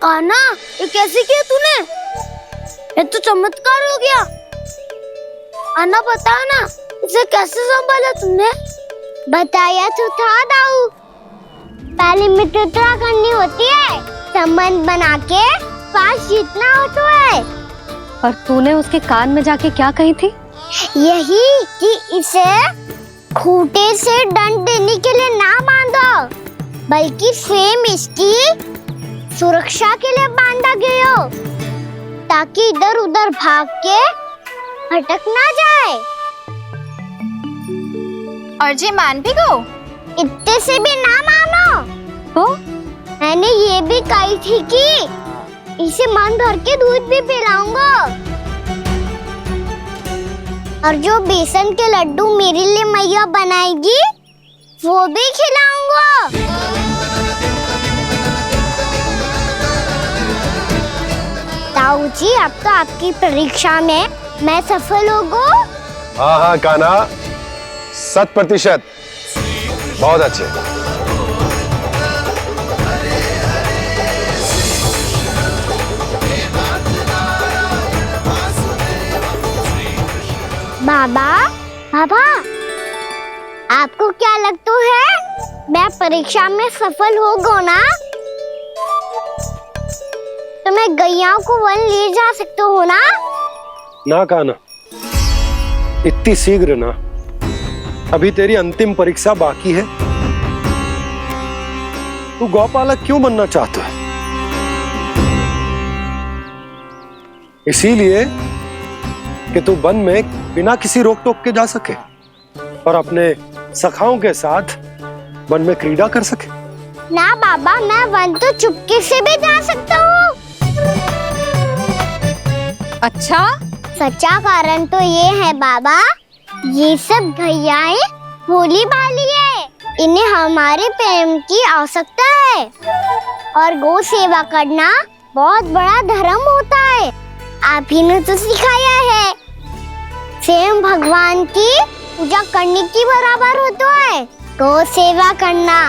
कान्हा, ये कैसे किया तूने? ये तो चमत्कार हो गया। कान्हा बता ना, इसे कैसे संभाला तुमने? बताया तो था दाऊ, पहले मित्रता करनी होती है, संबंध बना के पास जीतना होता है। और तूने उसके कान में जाके क्या कही थी? यही कि इसे खूंटे से दंड देने के लिए ना बांधो, बल्कि फ्रेम इसकी सुरक्षा के लिए बांधा गया हो, ताकि इधर उधर भाग के भटक ना जाए। और जी मान भी गो? इतने से भी ना मानो। तो मैंने ये भी कही थी कि इसे मन भर के दूध भी पिलाऊंगा, और जो बेसन के लड्डू मेरे लिए मैया बनाएगी वो भी खिलाऊंगा। ताऊ जी, अब तो आपकी परीक्षा में मैं सफल होगा। हाँ हाँ कान्हा, 100%। बहुत अच्छे। बाबा, बाबा, आपको क्या लगता है, मैं परीक्षा में सफल होगा ना? तो मैं गैया को वन ले जा सकता हूँ ना? ना कान्हा, इतनी शीघ्र ना, अभी तेरी अंतिम परीक्षा बाकी है। तू गौपालक क्यों बनना चाहता है? इसीलिए कि तू वन में बिना किसी रोक टोक के जा सके और अपने सखाओं के साथ वन में क्रीड़ा कर सके। ना बाबा, मैं वन तो चुपके से भी जा सकता हूँ। अच्छा? सच्चा कारण तो ये है बाबा, ये सब गैयाएं भोली भाली है, इन्हें हमारे प्रेम की आवश्यकता है, और गौ सेवा करना बहुत बड़ा धर्म होता है। आप ही ने तो सिखाया है, स्वयं भगवान की पूजा करने की बराबर होता है गौ सेवा करना।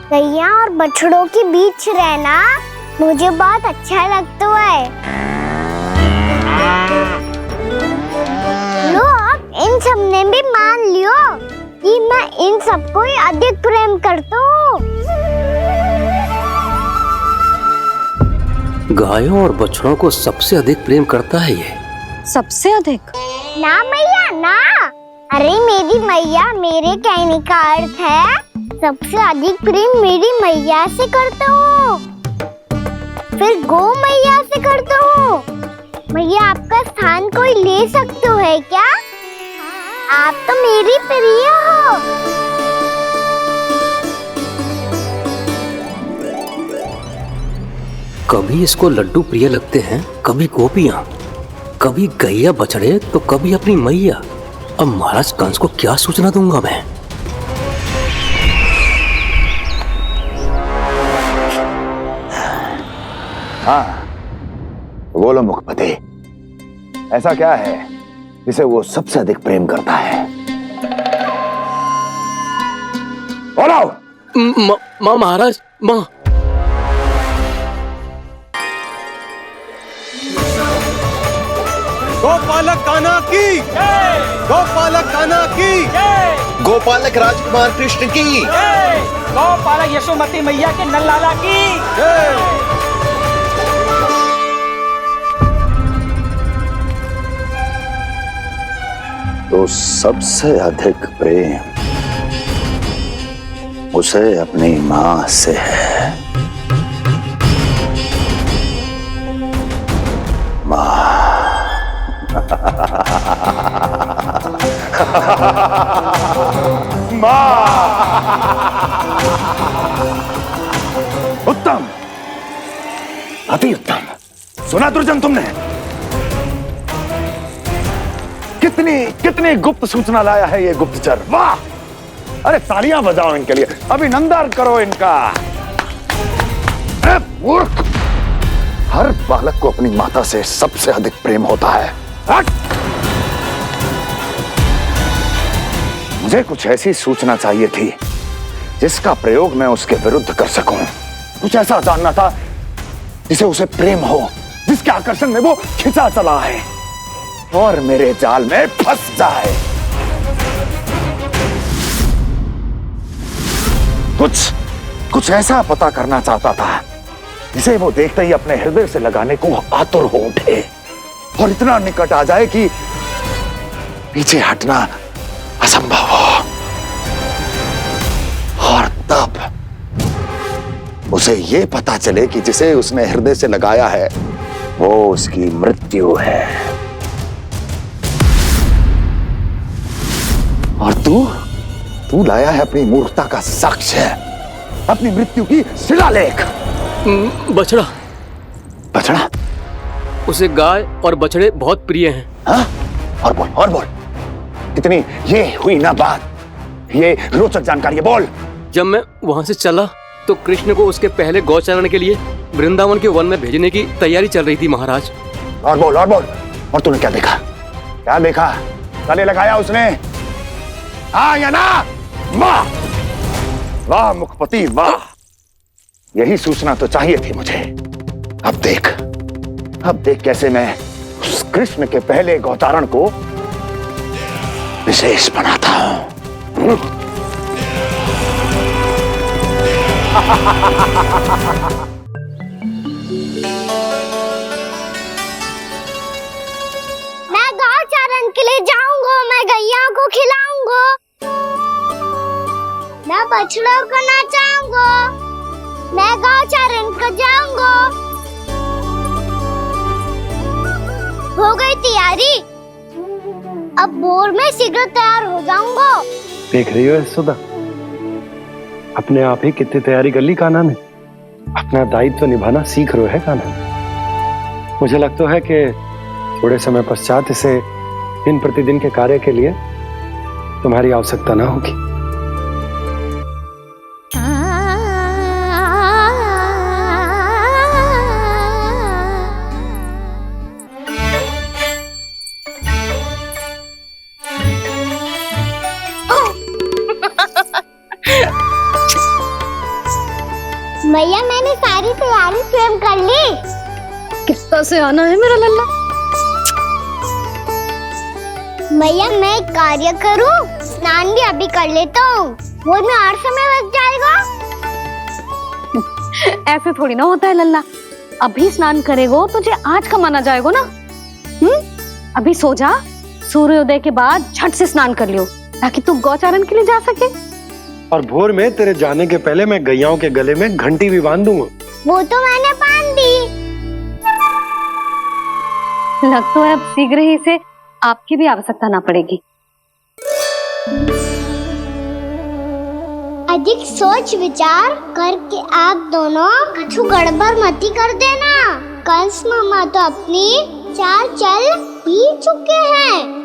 गैया और बछड़ों के बीच रहना मुझे बहुत अच्छा लगता है। लो, अब इन सब ने भी मान लियो कि मैं इन सबको ही अधिक प्रेम करता हूँ। गायों और बछड़ों को सबसे अधिक प्रेम करता है ये। सबसे अधिक? ना मैया ना, अरे मेरी मैया, मेरे कहने का अर्थ है सबसे अधिक प्रेम मेरी मैया से करता हूँ, फिर गौ मैया से करता हूँ। मैया, आपका स्थान कोई ले सकते है क्या? आप तो मेरी प्रिय हो। कभी इसको लड्डू प्रिय लगते हैं, कभी गोपियां, कभी गैया बछड़े, तो कभी अपनी मैया। अब महाराज कंस को क्या सूचना दूंगा मैं? हाँ, बोलो मुखपति, ऐसा क्या है जिसे वो सबसे अधिक प्रेम करता है? बोलो। माँ महाराज, माँ। गोपालक कान्हा की, गोपालक कान्हा की, गोपालक राजकुमार कृष्ण की, गोपालक यशोमती मैया के नल लाला की। तो सबसे अधिक प्रेम उसे अपनी माँ से है। माँ। माँ। उत्तम, अति उत्तम। सुना दुर्जन तुमने? कितनी गुप्त सूचना लाया है ये गुप्तचर। वाह! अरे तालियां बजाओ इनके लिए, अभिनंदन करो इनका। मूर्ख, हर बालक को अपनी माता से सबसे अधिक प्रेम होता है। मुझे कुछ ऐसी सूचना चाहिए थी जिसका प्रयोग मैं उसके विरुद्ध कर सकूं। कुछ ऐसा जानना था जिसे उसे प्रेम हो, जिसके आकर्षण में वो खिंचा चला है और मेरे जाल में फंस जाए। कुछ ऐसा पता करना चाहता था जिसे वो देखते ही अपने हृदय से लगाने को आतुर हो उठे और इतना निकट आ जाए कि पीछे हटना असंभव हो। और तब उसे ये पता चले कि जिसे उसने हृदय से लगाया है वो उसकी मृत्यु है। और तू लाया है अपनी मूर्खता का साक्ष्य, अपनी मृत्यु की शिलालेख। बछड़ा? उसे गाय और बछड़े बहुत प्रिय हैं। हाँ? और बोल कितनी ये हुई ना बात, ये रोचक जानकारी है, बोल। जब मैं वहां से चला तो कृष्ण को उसके पहले गौचारण के लिए वृंदावन के वन में भेजने की तैयारी चल रही थी महाराज। और बोल। और तूने क्या देखा? गले लगाया उसने? हाँ या ना? वाह मुखपति वाह, यही सूचना तो चाहिए थी मुझे। अब देख कैसे मैं उस कृष्ण के पहले गौतारण को विशेष बनाता हूं। मैं गौचारण के लिए जाऊंगा, मैं गैया को खिलाऊंगा, मैं बछड़ों को नचाऊंगा, मैं गौचारण को जाऊंगा। हो गई तैयारी, अब भोर में शीघ्र तैयार हो जाऊंगा। देख रही हो सुधा, अपने आप ही कितनी तैयारी कर ली कान्हा ने। अपना दायित्व निभाना सीख रहे है कान्हा। मुझे लगता है कि थोड़े समय पश्चात इसे दिन प्रतिदिन के कार्य के लिए तुम्हारी आवश्यकता ना होगी। भैया मैंने सारी तैयारी स्वयं कर ली। कितना से आना है मेरा लल्ला? भैया मैं एक कार्य करूं, स्नान भी अभी कर लेता हूँ, वो में और समय लग जाएगा। ऐसे थोड़ी ना होता है लल्ला, अभी स्नान करेगो तुझे आज कमाना जाएगो ना। अभी सो जा, सूर्योदय के बाद झट से स्नान कर लियो ताकि तू गौचारण के लिए जा सके। और भोर में तेरे जाने के पहले मैं गैयाओं के गले में घंटी भी बांध दूंगा। वो तो मैंने बांध दी। लग तो है अब शीघ्र ही से आपकी भी आवश्यकता ना पड़ेगी। अधिक सोच विचार करके आप दोनों कछु गड़बड़ मती कर देना। कंस मामा तो अपनी चाल चल ही चुके हैं।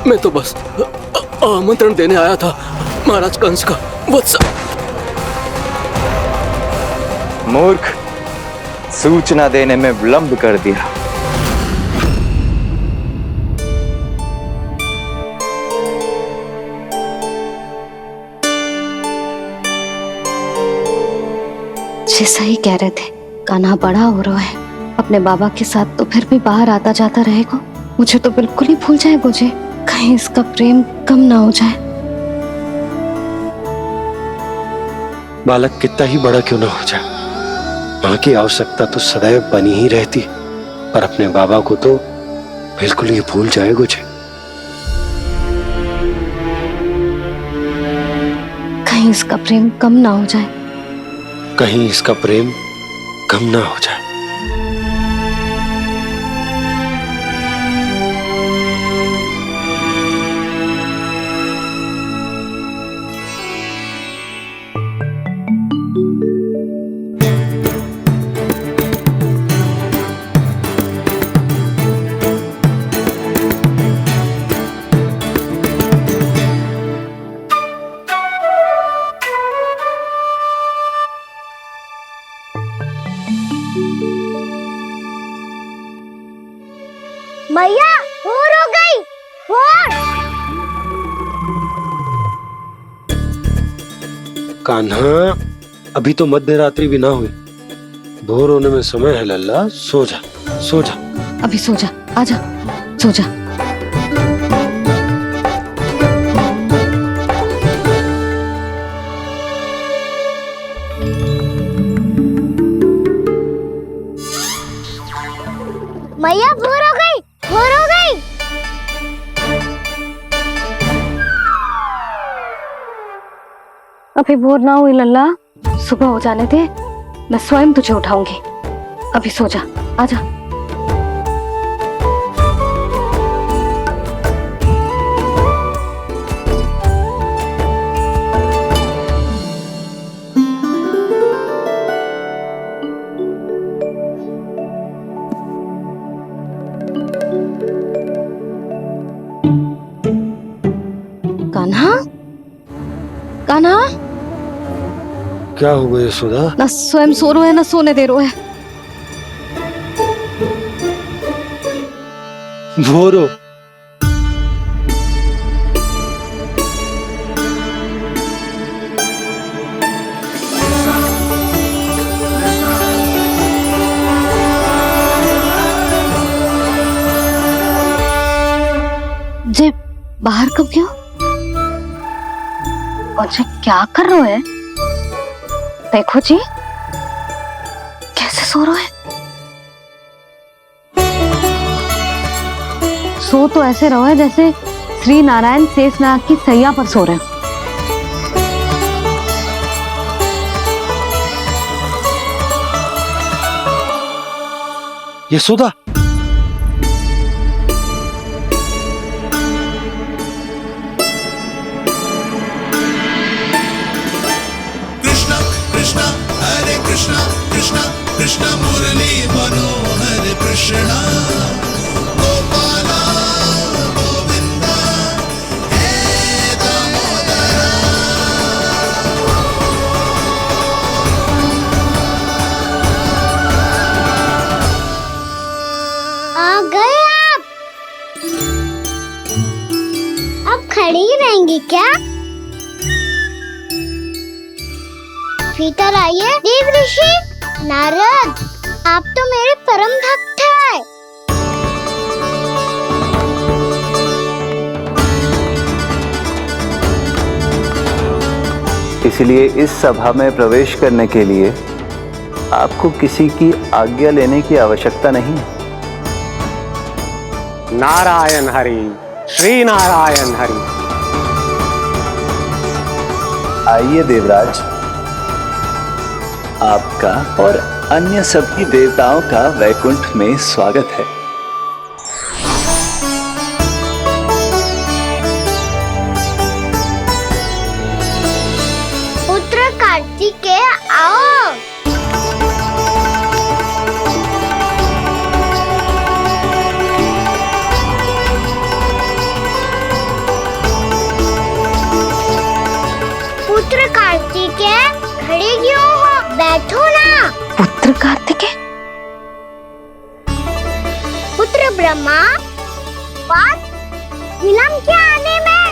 मैं तो बस आमंत्रण देने आया था महाराज कंस का। वत्स मूर्ख, सूचना देने में विलंब कर दिया। जैसा ही कह रहे थे, कान्हा बड़ा हो रहा है अपने बाबा के साथ तो फिर भी बाहर आता जाता रहेगा। मुझे तो बिल्कुल ही भूल जाए मुझे, कहीं इसका प्रेम कम ना हो जाए। बालक कितना ही बड़ा क्यों ना हो जाए, माँ की आवश्यकता तो सदैव बनी ही रहती, पर अपने बाबा को तो बिल्कुल ही भूल जाए मुझे। कहीं इसका प्रेम कम ना हो जाए, कहीं इसका प्रेम कम ना हो जाए। मैया भोर हो गई, भोर। कान्हा, अभी तो मध्य रात्रि भी ना हुई, भोर होने में समय है लल्ला, सो जा सो जा। अभी सो जा, आजा सो जा। मैया भोर हो गई, भोर हो गई। अभी भोर ना हुई लल्ला, सुबह हो जाने दे, मैं स्वयं तुझे उठाऊंगी। अभी सो जा, आजा। कान्हा, कान्हा, क्या हो गया यशोदा? ना स्वयं सो रहे है ना सोने दे रहे है। भोर हो। जे बाहर कब क्यों? और जे क्या कर रहे है? देखो जी, कैसे सो रहे हैं। सो तो ऐसे रहो है जैसे श्री नारायण शेषनाग की सैया पर सो रहे हैं। यशोदा, कृष्णा कृष्ण मुरली मनोहर कृष्णा गोपाला गोविंदा हे दामोदरा। आ गए आप। अब खड़ी ही रहेंगी क्या? भीतर आइए। देव ऋषि नारद, आप तो मेरे परम भक्त हैं। इसलिए इस सभा में प्रवेश करने के लिए आपको किसी की आज्ञा लेने की आवश्यकता नहीं है। नारायण हरि, श्री नारायण हरि। आइए देवराज, आपका और अन्य सभी देवताओं का वैकुंठ में स्वागत है। पुत्र कार्तिकेय आओ। पुत्र कार्तिकेय खड़े क्यों हो? बैठो ना। पुत्र कार्तिकेय, पुत्र ब्रह्मा, बात विलंब क्या आने में?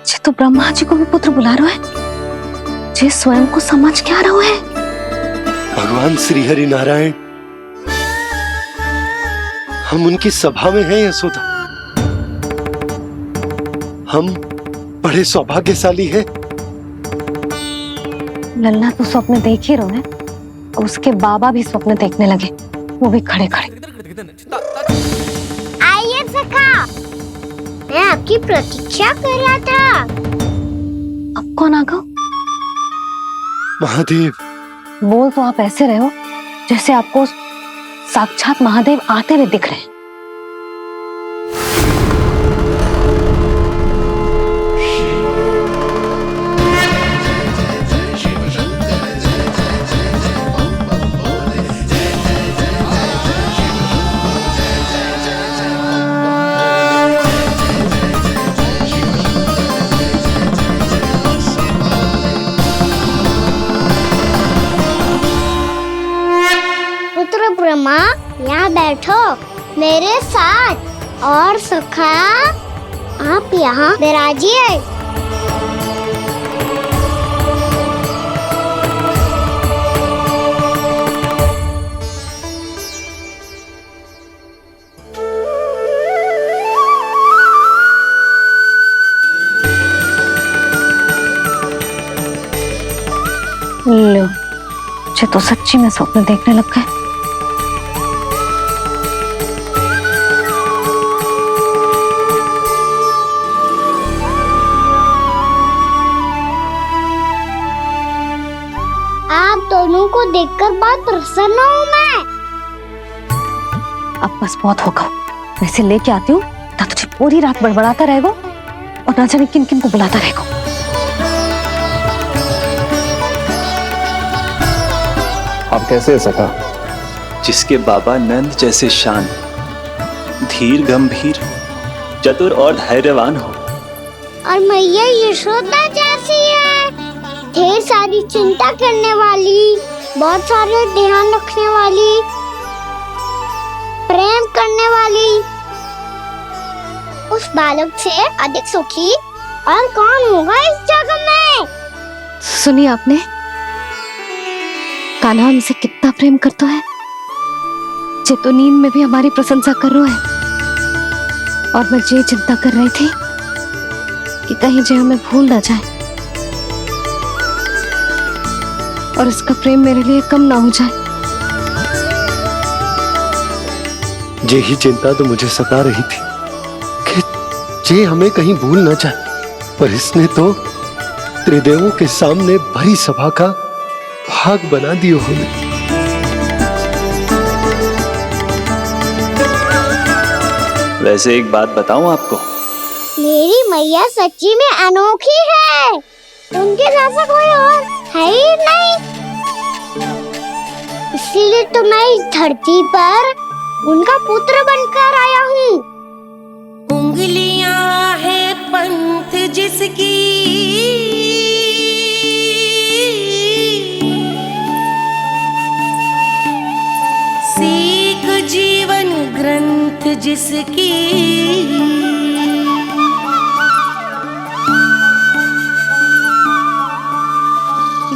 ये तो ब्रह्मा जी को भी पुत्र बुला रहा है। तुझे स्वयं को समझ क्या रहा है? भगवान श्री हरि नारायण, हम उनकी सभा में हैं यशोदा। हम बड़े सौभाग्यशाली हैं। लल्ला तो स्वप्न देख ही रहे हैं, उसके बाबा भी स्वप्न देखने लगे, वो भी खड़े खड़े। आइए सखा, मैं आपकी प्रतीक्षा कर रहा था। अब कौन आ गया? महादेव। बोल तो आप ऐसे रहे हो जैसे आपको साक्षात महादेव आते हुए दिख रहे हैं। पुत्र ब्रह्मा, यहाँ बैठो मेरे साथ, और सखा आप यहाँ विराजिए। लो, मुझे तो सच्ची में स्वप्न देखने लग गए। आप दोनों को देखकर बहुत प्रसन्न हूँ मैं। अब बस बहुत होगा, वैसे लेके आती हूँ ना, तुझे पूरी रात बड़बड़ाता रहेगा और ना जाने किन किन को बुलाता रहेगा। आप कैसे है सखा? जिसके बाबा नंद जैसे शांत, धीर गंभीर, चतुर और धैर्यवान हो, और मैया यशोदा जैसी है, ढेर सारी चिंता करने वाली, बहुत सारे ध्यान रखने वाली, प्रेम करने वाली। उस बालक से अधिक सुखी और कौन होगा इस जगत में? सुनिए आपने, कान्हा हमसे कितना प्रेम करता है, जे तो नींद में भी हमारी प्रशंसा कर रहा है। और मैं ये चिंता कर रही थी कि कहीं जे हमें भूल ना जाए और इसका प्रेम मेरे लिए कम ना हो जाए। यही चिंता तो मुझे सता रही थी कि जे हमें कहीं भूल ना जाए, पर इसने तो त्रिदेवों के सामने भरी सभा का भाग बना दियो हमें। वैसे एक बात बताऊं आपको, मेरी मैया सच्ची में अनोखी है, उनके जैसा कोई और है ही नहीं। इसीलिए तो मैं इस धरती पर उनका पुत्र बनकर आया हूँ। उंगलियां है पंथ जिसकी, सीख जीवन ग्रंथ जिसकी,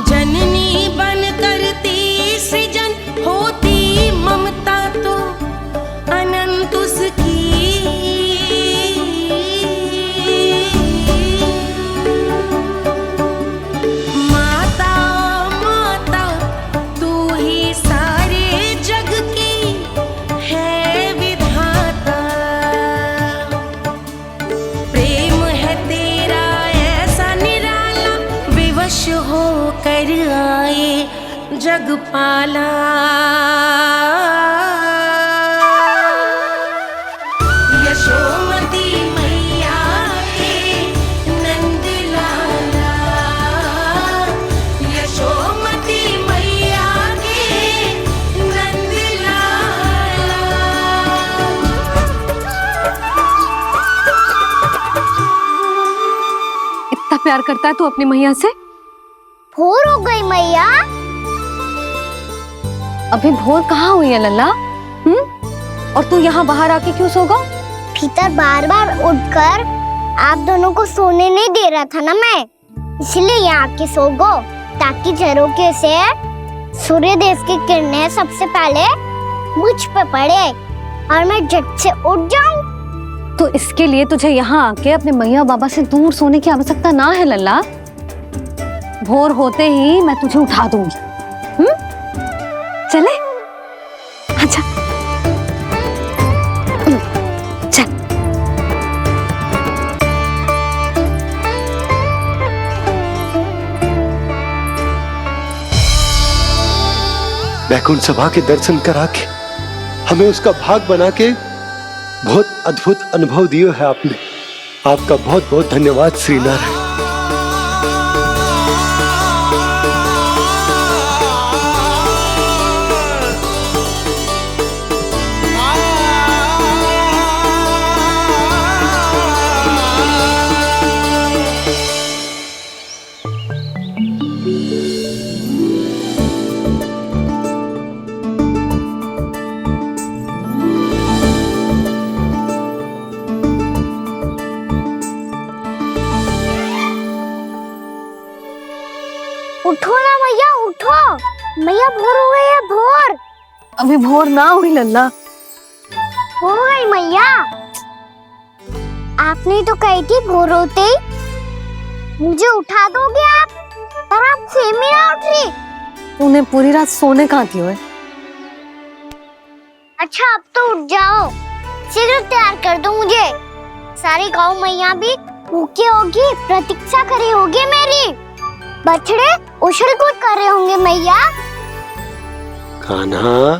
जननी बन करती सृजन होती ममता तो अनंत उसकी। माता माता तू ही सारे जग की है विधाता, प्रेम है तेरा ऐसा निराला, विवश हो कर आए जग पाला। यशोमती मैया के नंद लाला, यशोमती मैया के नंद लाला। इतना प्यार करता है तू अपनी मैया से? भोर हो गई मैया। अभी भोर कहाँ हुई है लल्ला? और तू यहाँ बाहर आके क्यों सो गया? भीतर बार बार उठकर आप दोनों को सोने नहीं दे रहा था ना मैं, इसलिए यहाँ आके सो गो ताकि झरोके से सूर्य देव की किरणें सबसे पहले मुझ पे पड़े और मैं झट से उठ जाऊं। तो इसके लिए तुझे यहाँ आके अपने मैया बाबा से दूर सोने की आवश्यकता ना है लल्ला। भोर होते ही मैं तुझे उठा दूंगी। चले अच्छा चल। वैकुंठ सभा के दर्शन करा के हमें उसका भाग बना के बहुत अद्भुत अनुभव दिए है आपने। आपका बहुत बहुत धन्यवाद श्री नारायण। उठो ना मैया, उठो। मैया भोर हो गई है, भोर। अभी भोर ना हुई लल्ला। हो गई मैया। आपने तो कही थी भोर होते ही मुझे उठा दोगे आप, पर आप सेम ही ना उठ रही। तूने पूरी रात सोने कहाँ थी ओए? अच्छा अब तो उठ जाओ, शीघ्र तैयार कर दो मुझे। सारी गाँव मैया भी भूखी होगी, प्रतीक्षा करी होगी मेरी। बछड़े उछल कूद कर रहे होंगे मैया। कान्हा,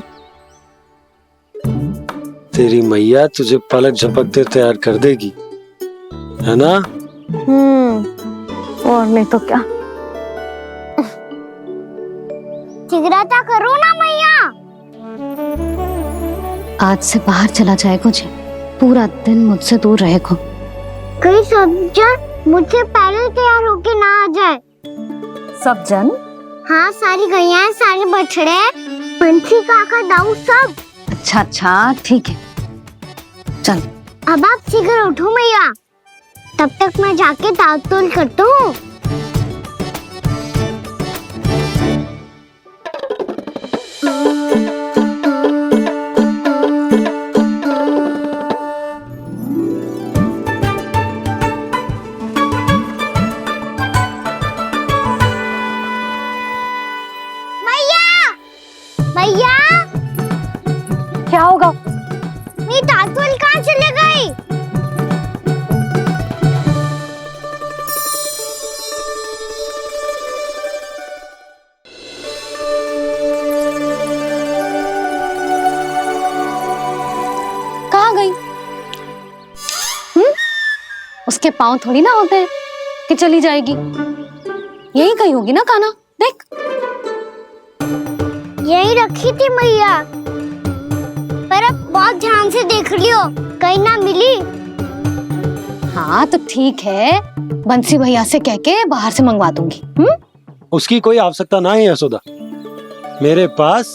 तेरी मैया तुझे पलक झपकते तैयार कर देगी, है ना? और नहीं तो क्या। शीघ्रता करो ना मैया। आज से बाहर चला जाएगा जी, पूरा दिन मुझसे दूर रहेगा। कहीं सब जन मुझसे पहले तैयार होके ना आ जाए। सब जन? हाँ, सारी गैया, सारे बछड़े, पंछी, काका, दाऊ सब। अच्छा अच्छा ठीक है, चल। अब आप शीघ्र उठो मैया, तब तक मैं जाके ताल-तोल करता हूँ। मैया, क्या होगा? मेरी ताल-तोल कहाँ चले गई? कहाँ गई? उसके पाँव थोड़ी ना होते हैं कि चली जाएगी। यही कहीं होगी ना कान्हा, देख। यही रखी थी मैया, पर अब बहुत ध्यान से देख लियो, कहीं ना मिली। हाँ तो ठीक है, बंसी भैया से कह के बाहर से मंगवा दूंगी। उसकी कोई आवश्यकता ना है यशोदा, मेरे पास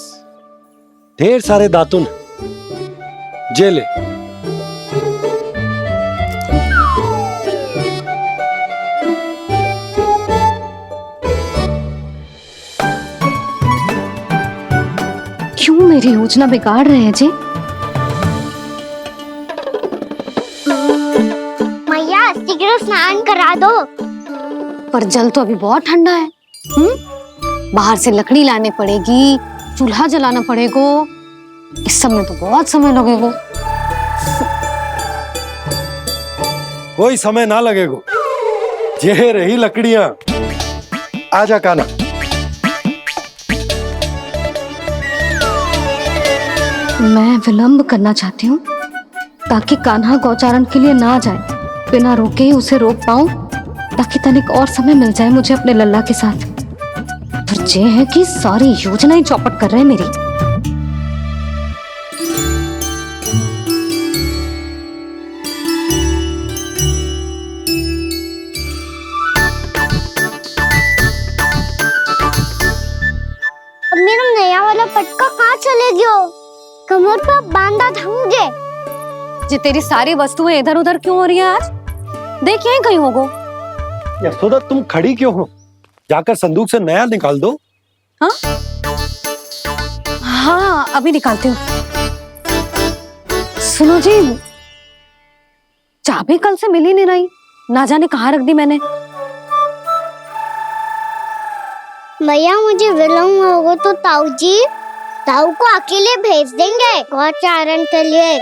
ढेर सारे दातुन हैं। जे ले। क्यों मेरी योजना बिगाड़ रहे हैं जी? मैया शीघ्र स्नान करा दो। पर जल तो अभी बहुत ठंडा है। बाहर से लकड़ी लाने पड़ेगी, चूल्हा जलाना पड़ेगा। इस सब में तो बहुत समय लगेगा। कोई समय ना लगेगा, ये रही लकड़ियां। आजा कान्हा। मैं विलंब करना चाहती हूँ ताकि कान्हा गौचारण के लिए ना जाए। बिना रोके ही उसे रोक पाऊं, ताकि तनिक और समय मिल जाए मुझे अपने लल्ला के साथ। पर ये है कि सारी योजना ही चौपट कर रहे हैं मेरी। अब मेरा नया वाला पटका कहाँ चले गयो? कमर पर बांधा था मुझे। जी तेरी सारी वस्तुएं इधर उधर क्यों हो रही है आज? देख यहीं कहीं होगो। यशोदा तुम खड़ी क्यों हो? जाकर संदूक से नया निकाल दो। हाँ हाँ, अभी निकालती हूँ। सुनो जी, चाबी कल से मिल ही नहीं रही, ना जाने कहाँ रख दी मैंने। भैया मुझे विलम्ब होगा तो ताऊ को अकेले भेज देंगे गौचारण के लिए।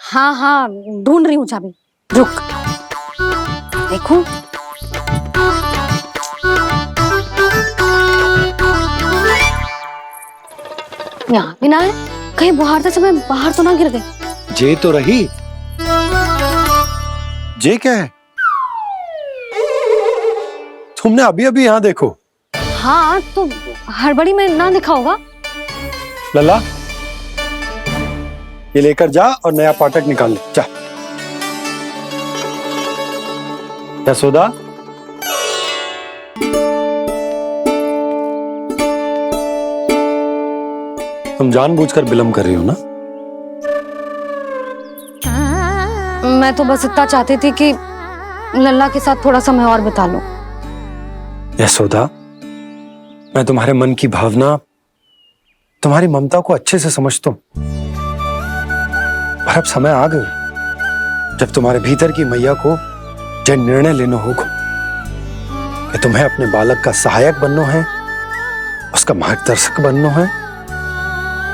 हाँ हाँ, ढूंढ रही हूँ चाबी, रुक। देखो यहाँ भी ना है, कहीं बुहारते समय बाहर तो ना गिर गए। जे तो रही। जे क्या है? तुमने अभी अभी यहाँ देखो। हाँ तो हड़बड़ी में ना दिखा होगा। लल्ला, ये लेकर जा और नया पाठक निकाल ले, जा। यशोदा, तुम जानबूझकर विलम्ब कर रही हो ना? मैं तो बस इतना चाहती थी कि लल्ला के साथ थोड़ा समय और बिता लूं। यशोदा, मैं तुम्हारे मन की भावना, तुम्हारी ममता को अच्छे से समझता हूं, पर अब समय आ गया जब तुम्हारे भीतर की मैया को यह निर्णय लेना होगा कि तुम्हें अपने बालक का सहायक बनना है, उसका मार्गदर्शक बनना है,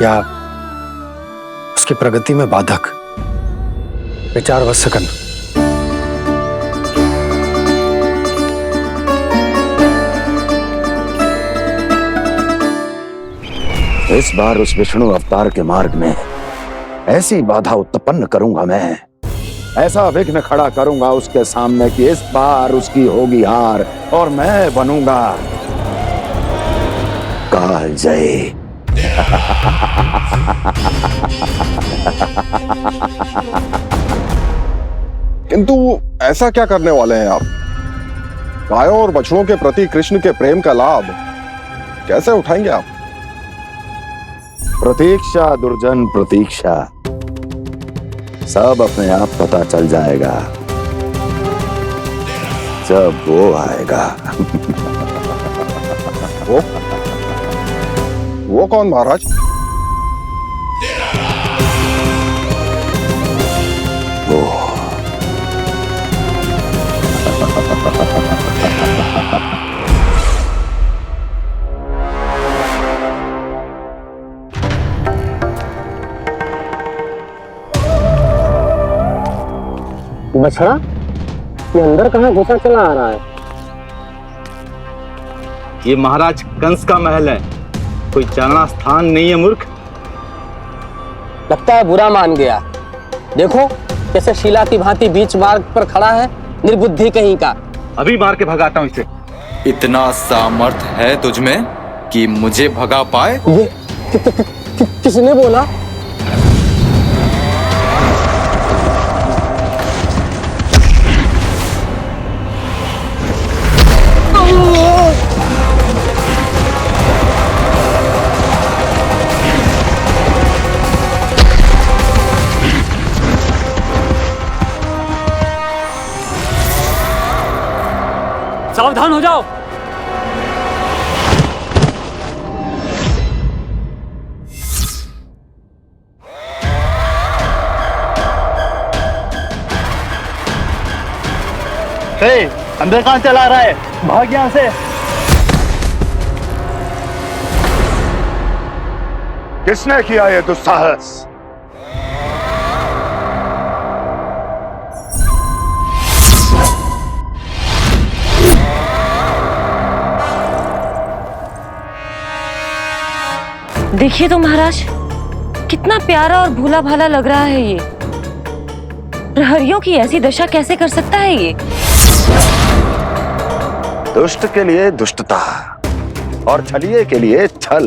या उसकी प्रगति में बाधक। विचार अवश्य करना। इस बार उस विष्णु अवतार के मार्ग में ऐसी बाधा उत्पन्न करूंगा मैं, ऐसा विघ्न खड़ा करूंगा उसके सामने कि इस बार उसकी होगी हार और मैं बनूंगा कालजयी। किंतु ऐसा क्या करने वाले हैं आप? गायों और बछड़ों के प्रति कृष्ण के प्रेम का लाभ कैसे उठाएंगे आप? प्रतीक्षा दुर्जन प्रतीक्षा, सब अपने आप पता चल जाएगा जब वो आएगा। वो कौन महाराज? वो बछड़ा, ये अंदर कहाँ घुसा चला आ रहा है? ये महाराज कंस का महल है, कोई जाना स्थान नहीं है मूर्ख। लगता है बुरा मान गया। देखो कैसे शिला की भांति बीच मार्ग पर खड़ा है, निर्बुद्धि कहीं का। अभी मार के भगाता हूं इसे। इतना सामर्थ है तुझमें कि मुझे भगा पाए? ये किसने बोला? सावधान हो जाओ। अंदर कहां चला रहा है? भाग यहां से। किसने किया ये दुस्साहस? देखिए तो महाराज, कितना प्यारा और भोला भाला लग रहा है ये। प्रहरियों की ऐसी दशा कैसे कर सकता है ये? दुष्ट के लिए दुष्टता और छलिए के लिए छल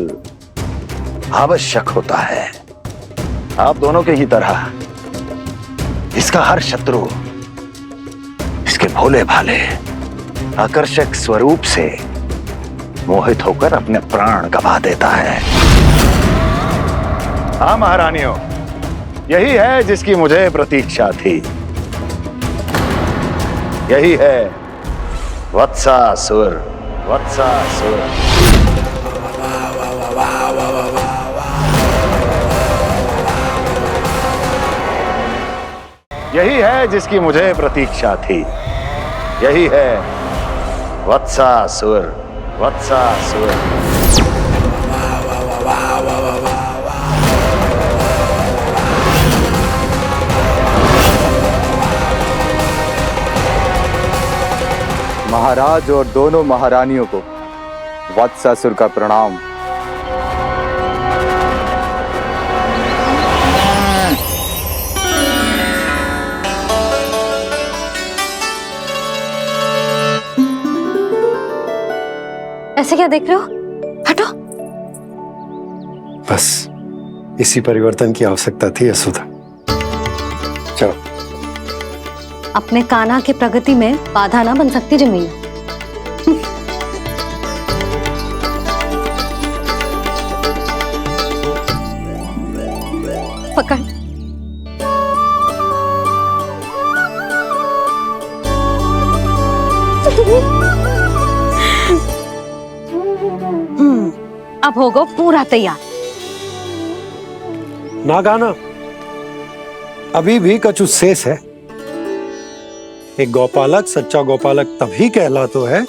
आवश्यक होता है। आप दोनों के ही तरह इसका हर शत्रु इसके भोले भाले आकर्षक स्वरूप से मोहित होकर अपने प्राण गवा देता है। हाँ महारानियों, यही है जिसकी मुझे प्रतीक्षा थी। यही है वत्सासुर। वत्सासुर। यही है जिसकी मुझे प्रतीक्षा थी। यही है वत्सासुर। वत्सासुर। महाराज और दोनों महारानियों को वत्सासुर का प्रणाम। ऐसे क्या देख रहे हो? हटो। बस इसी परिवर्तन की आवश्यकता थी यशोदा। चलो। अपने कान्हा की प्रगति में बाधा ना बन सकती जमीन। पकड़। अब होगा पूरा तैयार। ना गाना, अभी भी कछु शेष है। एक गौपालक सच्चा गौपालक तभी कहलाता है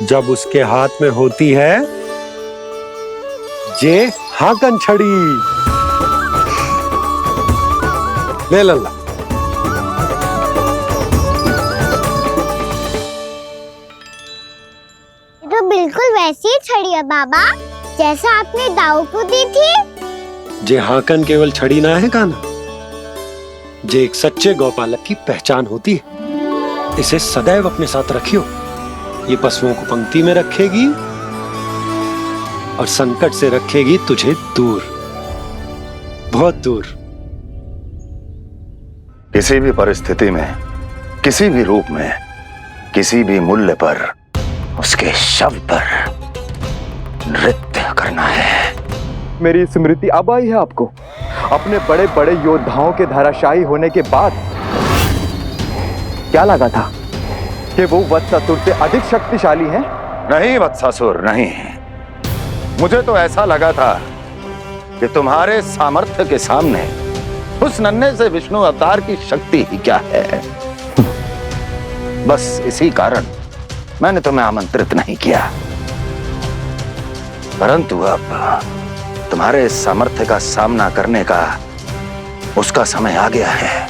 जब उसके हाथ में होती है जे हाकन छड़ी। ले लल्ला। ये तो बिल्कुल वैसी ही छड़ी है बाबा जैसा आपने दाऊ को दी थी। जे हाकन केवल छड़ी ना है कान्हा, जे एक सच्चे गौपालक की पहचान होती है। इसे सदैव अपने साथ रखियो। ये पशुओं को पंक्ति में रखेगी और संकट से रखेगी तुझे दूर, बहुत दूर। किसी भी परिस्थिति में, किसी भी रूप में, किसी भी मूल्य पर उसके शव पर नृत्य करना है। मेरी स्मृति अब आई है आपको? अपने बड़े बड़े योद्धाओं के धराशायी होने के बाद क्या लगा था कि वो वत्सासुर से अधिक शक्तिशाली है? नहीं वत्सासुर, नहीं। मुझे तो ऐसा लगा था कि तुम्हारे सामर्थ्य के सामने उस नन्हे से विष्णु अवतार की शक्ति ही क्या है। बस इसी कारण मैंने तुम्हें आमंत्रित नहीं किया। परंतु अब तुम्हारे सामर्थ्य का सामना करने का उसका समय आ गया है।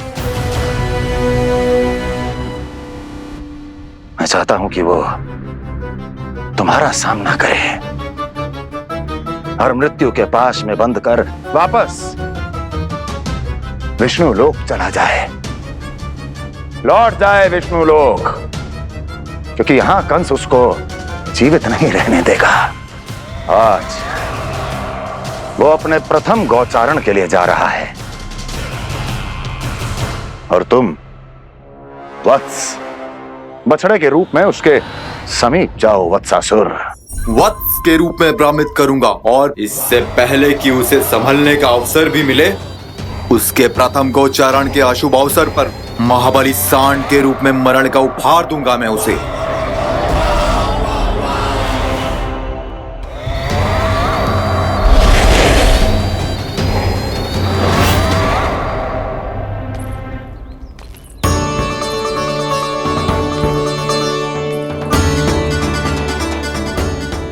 मैं चाहता हूं कि वो तुम्हारा सामना करे और मृत्यु के पाश में बंद कर वापस विष्णु लोक चला जाए, लौट जाए विष्णु लोक, क्योंकि यहां कंस उसको जीवित नहीं रहने देगा। आज वो अपने प्रथम गौचारण के लिए जा रहा है और तुम वत्स बछड़े के रूप में उसके समीप जाओ वत्सासुर। वत्स के रूप में भ्रमित करूंगा और इससे पहले कि उसे संभलने का अवसर भी मिले, उसके प्रथम गोचारण के अशुभ अवसर पर महाबली सांड के रूप में मरण का उपहार दूंगा मैं उसे।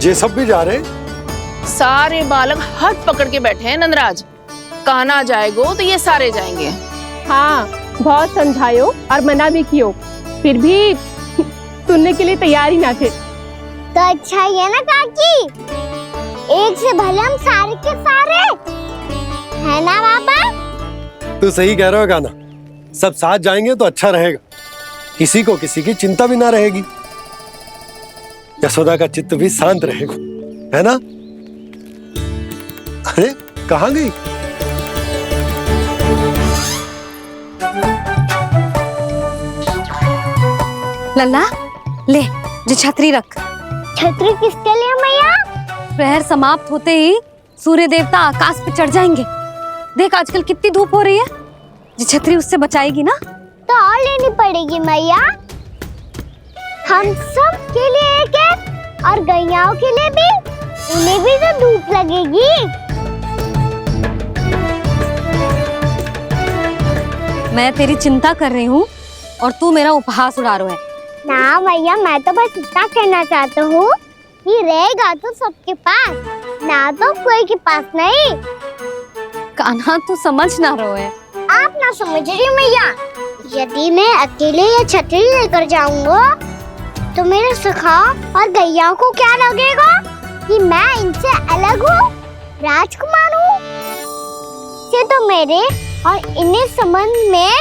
ये सब भी जा रहे? सारे बालक हाथ पकड़ के बैठे हैं नंदराज। कान्हा जाएगो तो ये सारे जाएंगे। हाँ, बहुत समझायो और मना भी कियो, फिर भी सुनने के लिए तैयार ही ना थे। तो अच्छा ही है ना काकी, एक से भले हम सारे के सारे है ना बाबा। तू सही कह रहे हो गाना, सब साथ जाएंगे तो अच्छा रहेगा, किसी को किसी की चिंता भी ना रहेगी, यशोदा का चित्त भी शांत रहेगा, है ना? अरे कहाँ गई? लल्ला ले, जो छतरी रख। छतरी किसके लिए मैया? प्रहर समाप्त होते ही सूर्य देवता आकाश पे चढ़ जाएंगे। देख आजकल कितनी धूप हो रही है, जो छतरी उससे बचाएगी ना। तो और लेनी पड़ेगी मैया, हम सब के लिए एक एक और गैयाओं के लिए भी, उन्हें भी तो धूप लगेगी। मैं तेरी चिंता कर रही हूँ और तू मेरा उपहास उड़ा रहा है। ना भैया, मैं तो बस इतना कहना चाहता हूँ कि रहेगा तो सबके पास, ना तो कोई के पास नहीं। कान्हा तू समझ ना रहे है। आप ना समझ रही मैया। यदि मैं अकेले ये छतरी लेकर जाऊंगा तो मेरे सखा और गैया को क्या लगेगा कि मैं इनसे अलग हूँ, राजकुमार हूँ। ये तो मेरे और इन्हें संबंध में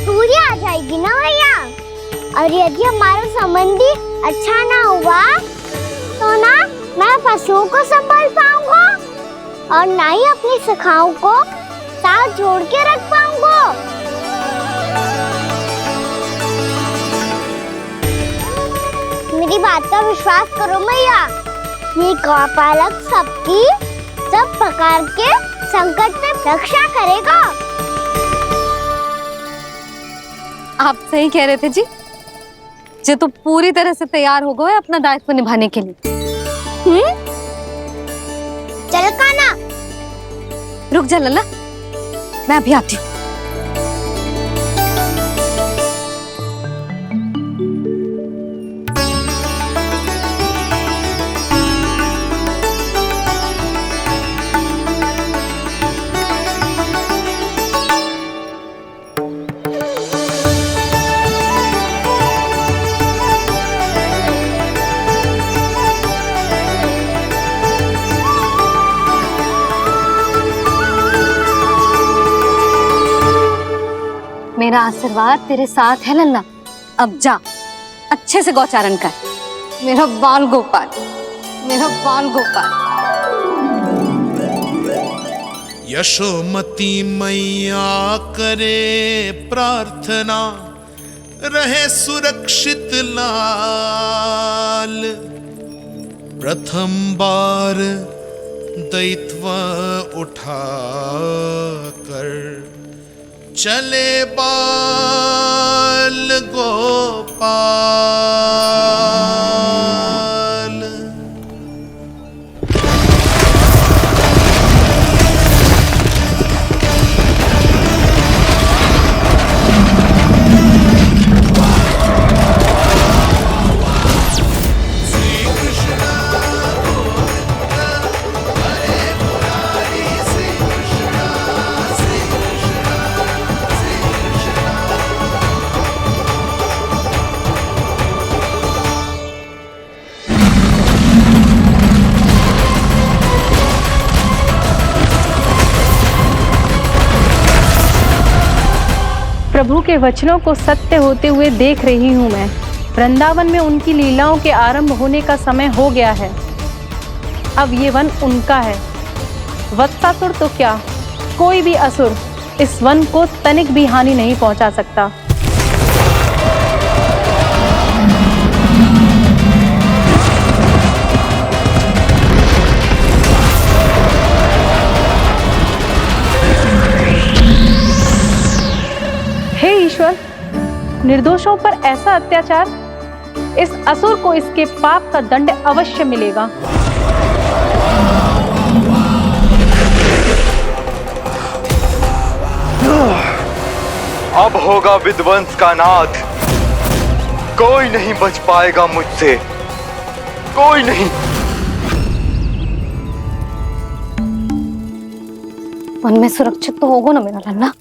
दूरी आ जाएगी ना भैया। और यदि हमारा संबंध ही अच्छा ना हुआ तो ना मैं पशुओं को संभाल पाऊंगा और ना ही अपनी सखाओं को साथ जोड़ के रख पाऊंगा। मेरी बात का विश्वास करो मैया, ये गौपालक सबकी सब प्रकार के संकट से रक्षा करेगा। आप सही कह रहे थे जी। जे तो पूरी तरह से तैयार हो गए अपना दायित्व निभाने के लिए। चल कान्हा। रुक जा लल्ला, मैं अभी आती हूँ। मेरा आशीर्वाद तेरे साथ है लल्ला। अब जा, अच्छे से गौचारण कर। मेरा बाल गोपाल, मेरा बाल गोपाल। यशोमती मैया करे प्रार्थना, रहे सुरक्षित लाल। प्रथम बार दैत्व उठा कर चले बाल गोपाल। प्रभु के वचनों को सत्य होते हुए देख रही हूँ मैं। वृंदावन में उनकी लीलाओं के आरंभ होने का समय हो गया है। अब ये वन उनका है। वत्सासुर तो क्या, कोई भी असुर इस वन को तनिक भी हानि नहीं पहुंचा सकता। हे ईश्वर, निर्दोषों पर ऐसा अत्याचार, इस असुर को इसके पाप का दंड अवश्य मिलेगा। अब होगा विध्वंस का नाद। कोई नहीं बच पाएगा मुझसे, कोई नहीं। वन में सुरक्षित तो होगा ना मेरा लल्ला।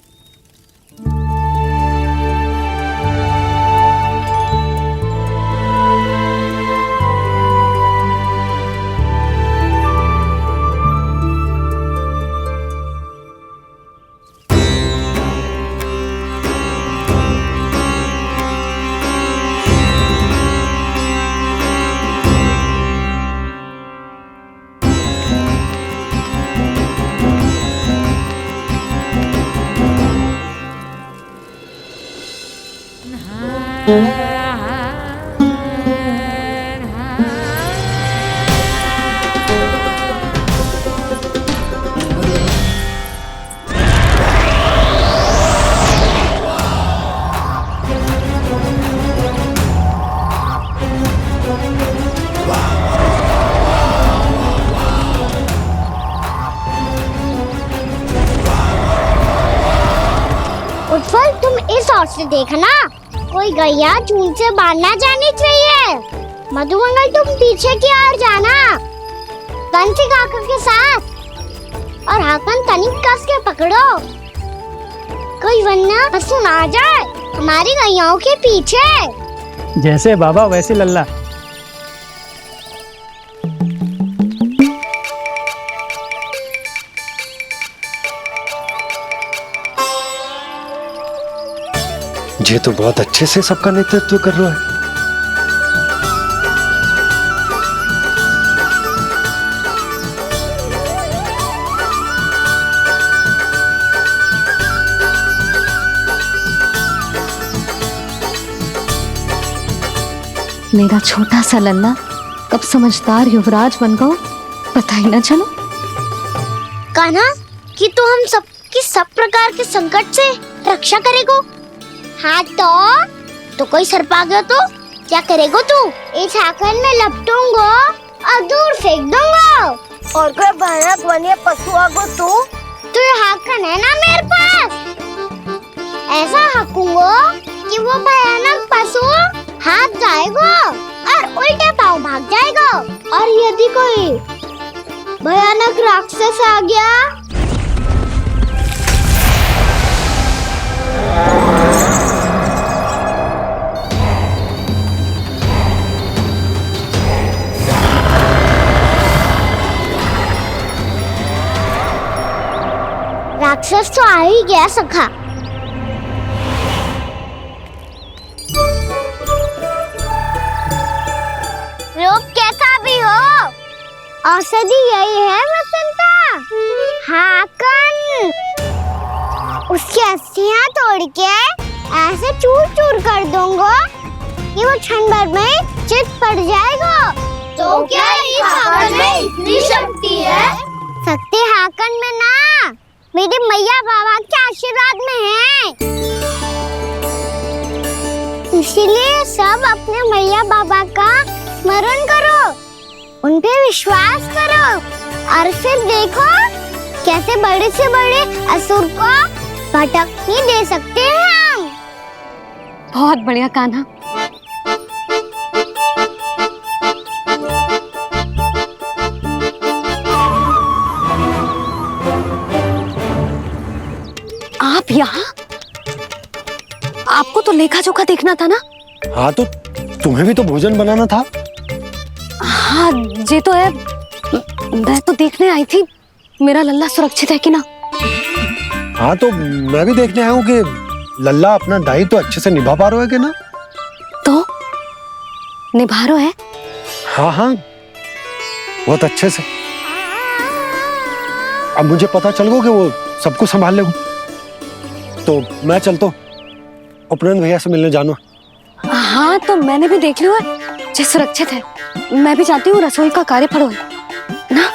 से देखना, कोई गैया झूठ से बाहर ना जानी चाहिए। मधुमंगल तुम पीछे की ओर जाना, कंसी काका के साथ, और हाकन तनिक कस के पकड़ो, कोई वरना पशु ना आ जाए हमारी गैयाओं के पीछे। जैसे बाबा वैसे लल्ला। ये तो बहुत अच्छे से सबका नेतृत्व कर रहा है। मेरा छोटा सा लल्ला कब समझदार युवराज बन गो पता ही ना चलो। कान्हा कि तू हम सबकी सब प्रकार के संकट से रक्षा करेगो। हाँ तो कोई सर्प आ गया तो क्या करेगो तू? इस हाकन में लपटूंगा और दूर फेंक दूंगा। और कोई भयानक वन्य पशु आगो तो ये हाकन है ना मेरे पास, ऐसा हाकूंगा कि वो भयानक पशु हाथ जाएगा और उल्टे पाँव भाग जाएगा। और यदि कोई भयानक राक्षस आ गया राक्षस तो आ ही गया सखा। रूप कैसा भी हो, औषधि यही है वसंता। हाकन उसकी अस्थियां तोड़ के ऐसे चूर चूर कर दूंगा कि वो क्षण भर में चित पड़ जाएगा। तो क्या इस हाकन में इतनी शक्ति है? शक्ति हाकन में ना, मेरी मैया बाबा के आशीर्वाद में है। इसीलिए सब अपने मैया बाबा का स्मरण करो, उन पे विश्वास करो, और फिर देखो कैसे बड़े से बड़े असुर को भटकने दे सकते हैं हम। बहुत बढ़िया कान्हा। आप यहाँ? आपको तो लेखा जोखा देखना था ना। हाँ तो तुम्हें भी तो भोजन बनाना था। हाँ ये तो है, मैं तो देखने आई थी मेरा लल्ला सुरक्षित है कि ना। हाँ तो मैं भी देखने आया हूँ कि लल्ला अपना दायित्व तो अच्छे से निभा पा रहा है कि ना। तो निभा रहा है? हाँ हाँ बहुत अच्छे से। अब मुझे पता चल गया कि वो सब कुछ संभाल लेगा, तो मैं चलता हूँ, उपनंद भैया से मिलने जाना। हाँ तो मैंने भी देख लिया है, जे सुरक्षित है। मैं भी चाहती हूँ रसोई का कार्य पड़ो ना।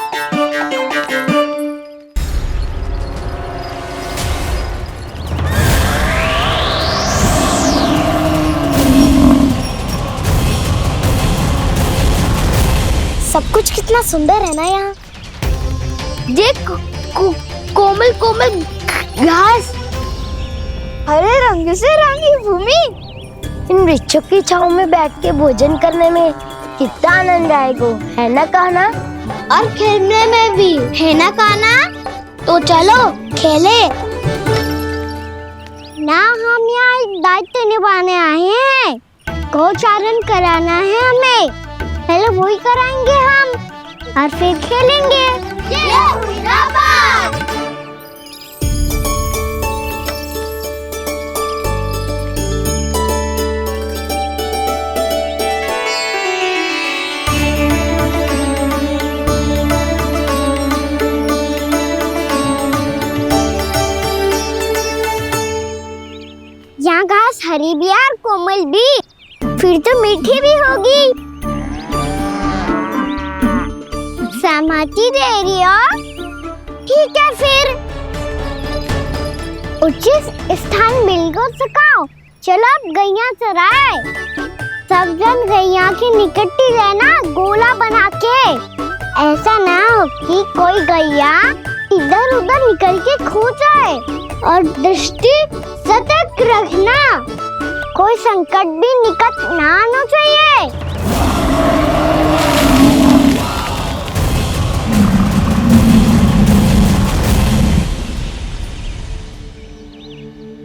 सब कुछ कितना सुंदर है ना यहाँ। देख कोमल कोमल घास, हरे रंग से रंगी भूमि, इन वृक्षों की छांव में बैठ के भोजन करने में कितना आनंद आएगा, है ना कान्हा? और खेलने में भी, है ना कान्हा? तो चलो खेले ना। हम यहाँ एक दायित्व निभाने आए हैं, गोचारण कराना है हमें। पहले वही कराएंगे हम और फिर खेलेंगे। यहाँ घास हरी भी और कोमल भी, फिर तो मीठी भी होगी। सहमति दे रही हो? ठीक है फिर उचित स्थान मिल गो सकाओ। चलो अब गैया चराए। सब जन गैया के निकट ही रहना, गोला बना के। ऐसा ना हो कि कोई गैया इधर उधर निकल के खो जाए। और दृष्टि सतर्क रखना, कोई संकट भी निकट ना आना चाहिए।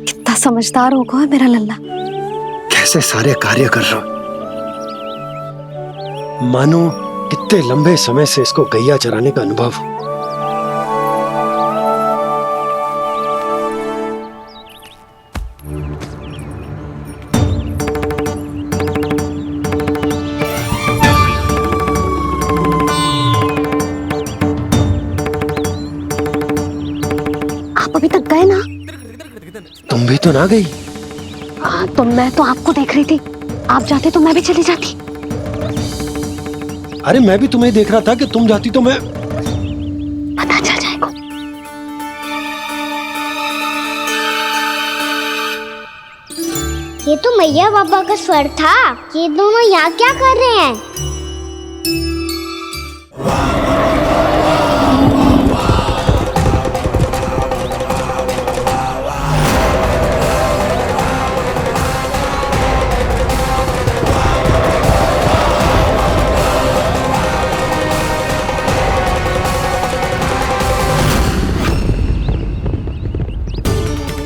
कितना समझदार होगा है मेरा लल्ला। कैसे सारे कार्य कर रहा, मानो कितने लंबे समय से इसको गैया चराने का अनुभव हो। आप अभी तक गए ना? तुम भी तो ना गई। हाँ, तो मैं तो आपको देख रही थी, आप जाते तो मैं भी चली जाती। अरे मैं भी तुम्हें देख रहा था कि तुम जाती तो मैं। पता चल जाएगा। ये तो मैया बाबा का स्वर था। ये दोनों यहाँ क्या कर रहे हैं?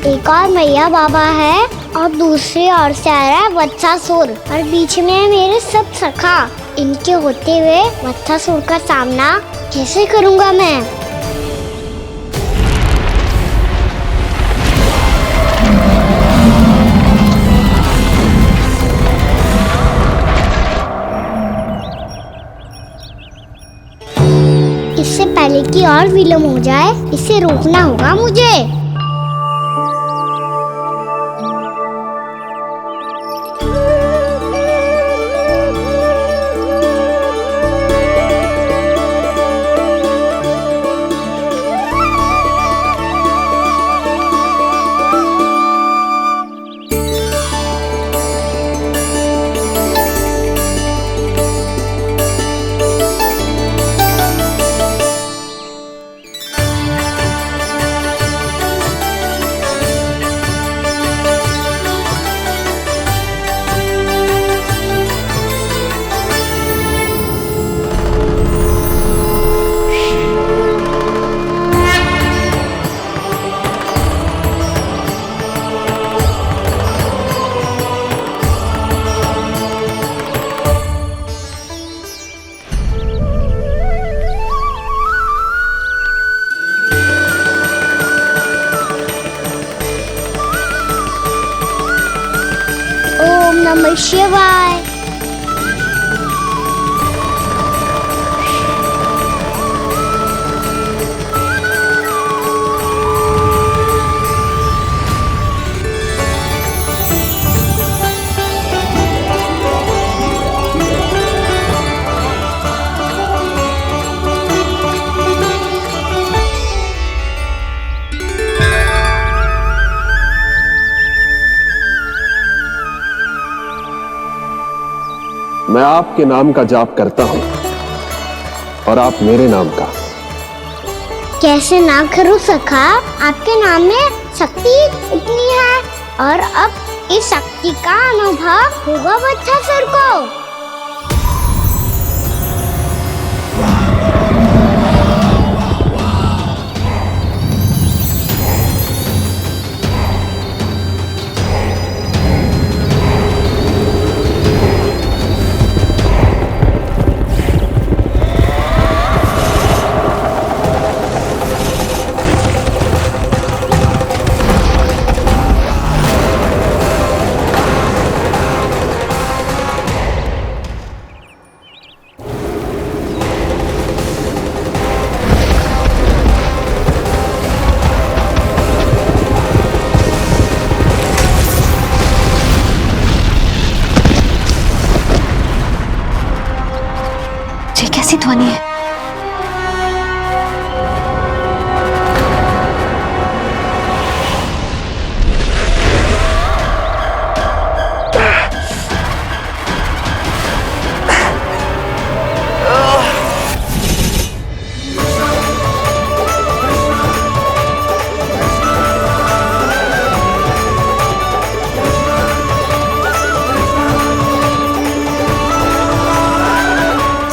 एक और मैया बाबा है और दूसरी ओर से आ रहा है वत्सासुर और बीच में है मेरे सब सखा। इनके होते हुए वत्सासुर का सामना कैसे करूंगा मैं? इससे पहले कि और विलम्ब हो जाए, इसे रोकना होगा मुझे। ओम नमः शिवाय। मैं आपके नाम का जाप करता हूं और आप मेरे नाम का। कैसे ना करूं सखा, आपके नाम में शक्ति इतनी है और अब इस शक्ति का अनुभव होगा वत्सासुर को।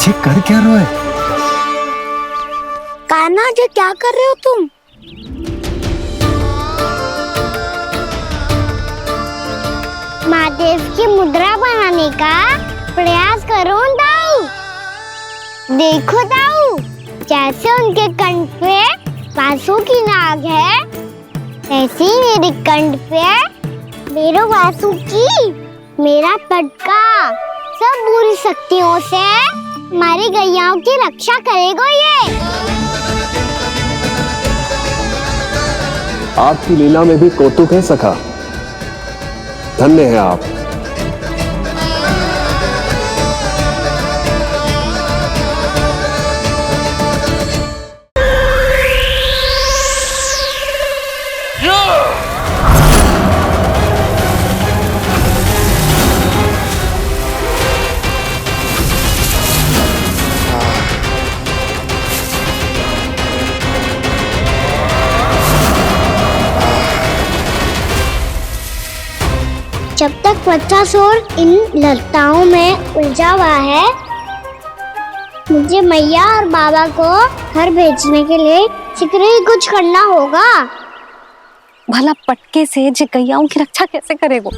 पीछे कर क्या रहे? कान्हा जी क्या कर रहे हो तुम? महादेव की मुद्रा बनाने का प्रयास करो दाऊ। देखो दाऊ, जैसे उनके कंठ पे बांसुरी की नाग है, ऐसे ही मेरे कंठ पे मेरो बांसुरी, मेरा पटका सब बुरी शक्तियों से हमारी गैयाओं की रक्षा करेगा ये। आपकी लीला में भी कौतुक है सखा, धन्य है आप। जब तक बच्चासुर इन लताओं में उलझा हुआ है, मुझे मैया और बाबा को घर भेजने के लिए शीघ्र ही कुछ करना होगा। भला पटके से जे गैयाओं की रक्षा कैसे करेगो?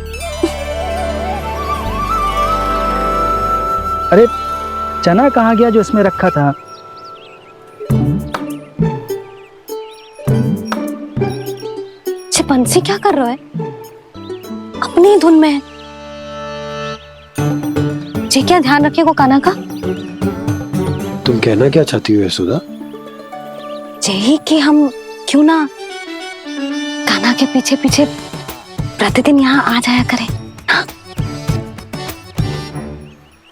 अरे चना कहाँ गया जो इसमें रखा था? बंसी क्या कर रहा है? अपनी धुन में है। जी क्या ध्यान रखिएगा कान्हा का। तुम कहना क्या चाहती हो यशोदा? यही कि हम क्यों ना कान्हा के पीछे पीछे प्रतिदिन यहाँ आ जाया करें। हाँ?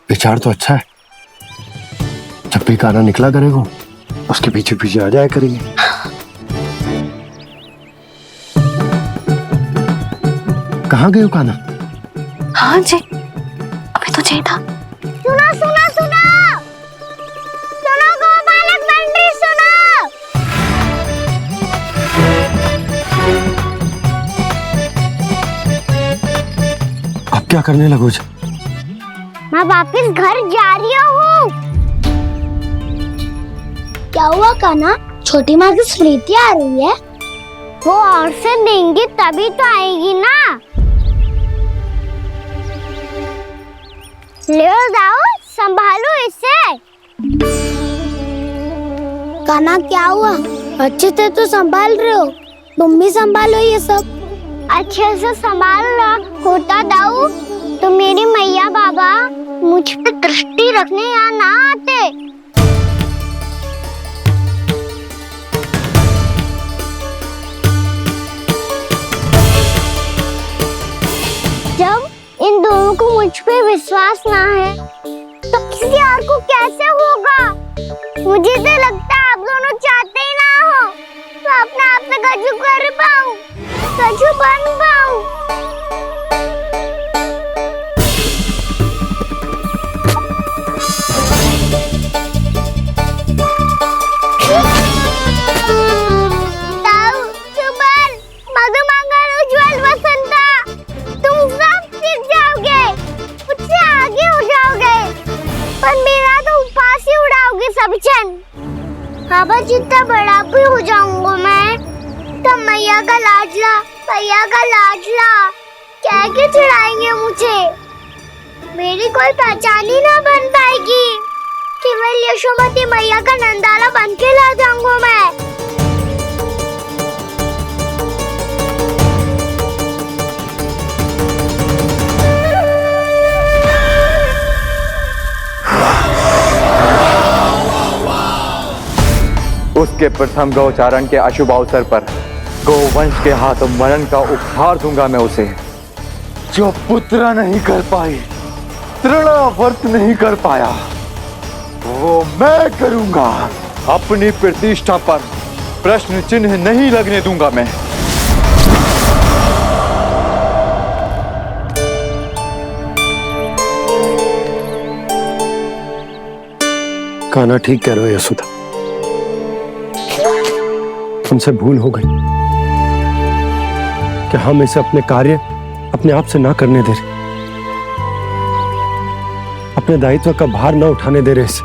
विचार तो अच्छा है। जब भी कान्हा निकला करेगा, उसके पीछे पीछे आ जाया करेंगे। कहाँ गए हो कान्हा? हाँ जी, अभी तो चाहिए था। सुनो सुनो सुनो, सुनो गोपालक मंत्री सुनो। अब क्या करने लगोगे? मैं वापस घर जा रही हूँ। क्या हुआ कान्हा? छोटी माँ की स्मृति आ रही है? वो और से देंगी तभी तो आएगी ना। ले जाओ, संभालो इसे। कान्हा क्या हुआ? अच्छे से तो संभाल रहे हो, तुम भी संभालो ये सब। अच्छे से संभाल होता दाऊ तो मेरी मैया बाबा मुझ पे दृष्टि रखने यहाँ ना आते। जब इन दोनों को मुझ पे विश्वास ना है तो किसी और को कैसे होगा? मुझे तो लगता है आप दोनों चाहते ही ना हो तो अपने आप से गजू कर पाऊं, गजू बन पाऊं। ताऊ, सुबल, मधुमंगल, उज्जवल, वसंता, तुम सब सीख जाओगे, मुझसे आगे हो जाओगे, पर मेरा तो उपवास ही उड़ाओगे सब जन। बाबा जितना बड़ा भी हो जाऊंगा मैं, तब मैया का लाडला, भैया का लाडला कह के चिढ़ाएंगे मुझे। मेरी कोई पहचान ही ना बन पाएगी। केवल यशोमती मैया का नंदाला बन के ला जाऊंगा मैं। उसके प्रथम गौचारण के अशुभ अवसर पर गोवंश के हाथों मरण का उपहार दूंगा मैं उसे। जो पुत्र नहीं कर पाई, तृणावर्त नहीं कर पाया, वो मैं करूंगा। अपनी प्रतिष्ठा पर प्रश्न चिन्ह नहीं लगने दूंगा मैं। कान्हा ठीक कह रहे हो यशोदा, हमसे भूल हो गई कि हम इसे अपने कार्य अपने आप से ना करने दे रहे, अपने दायित्व का भार ना उठाने दे रहे इसे।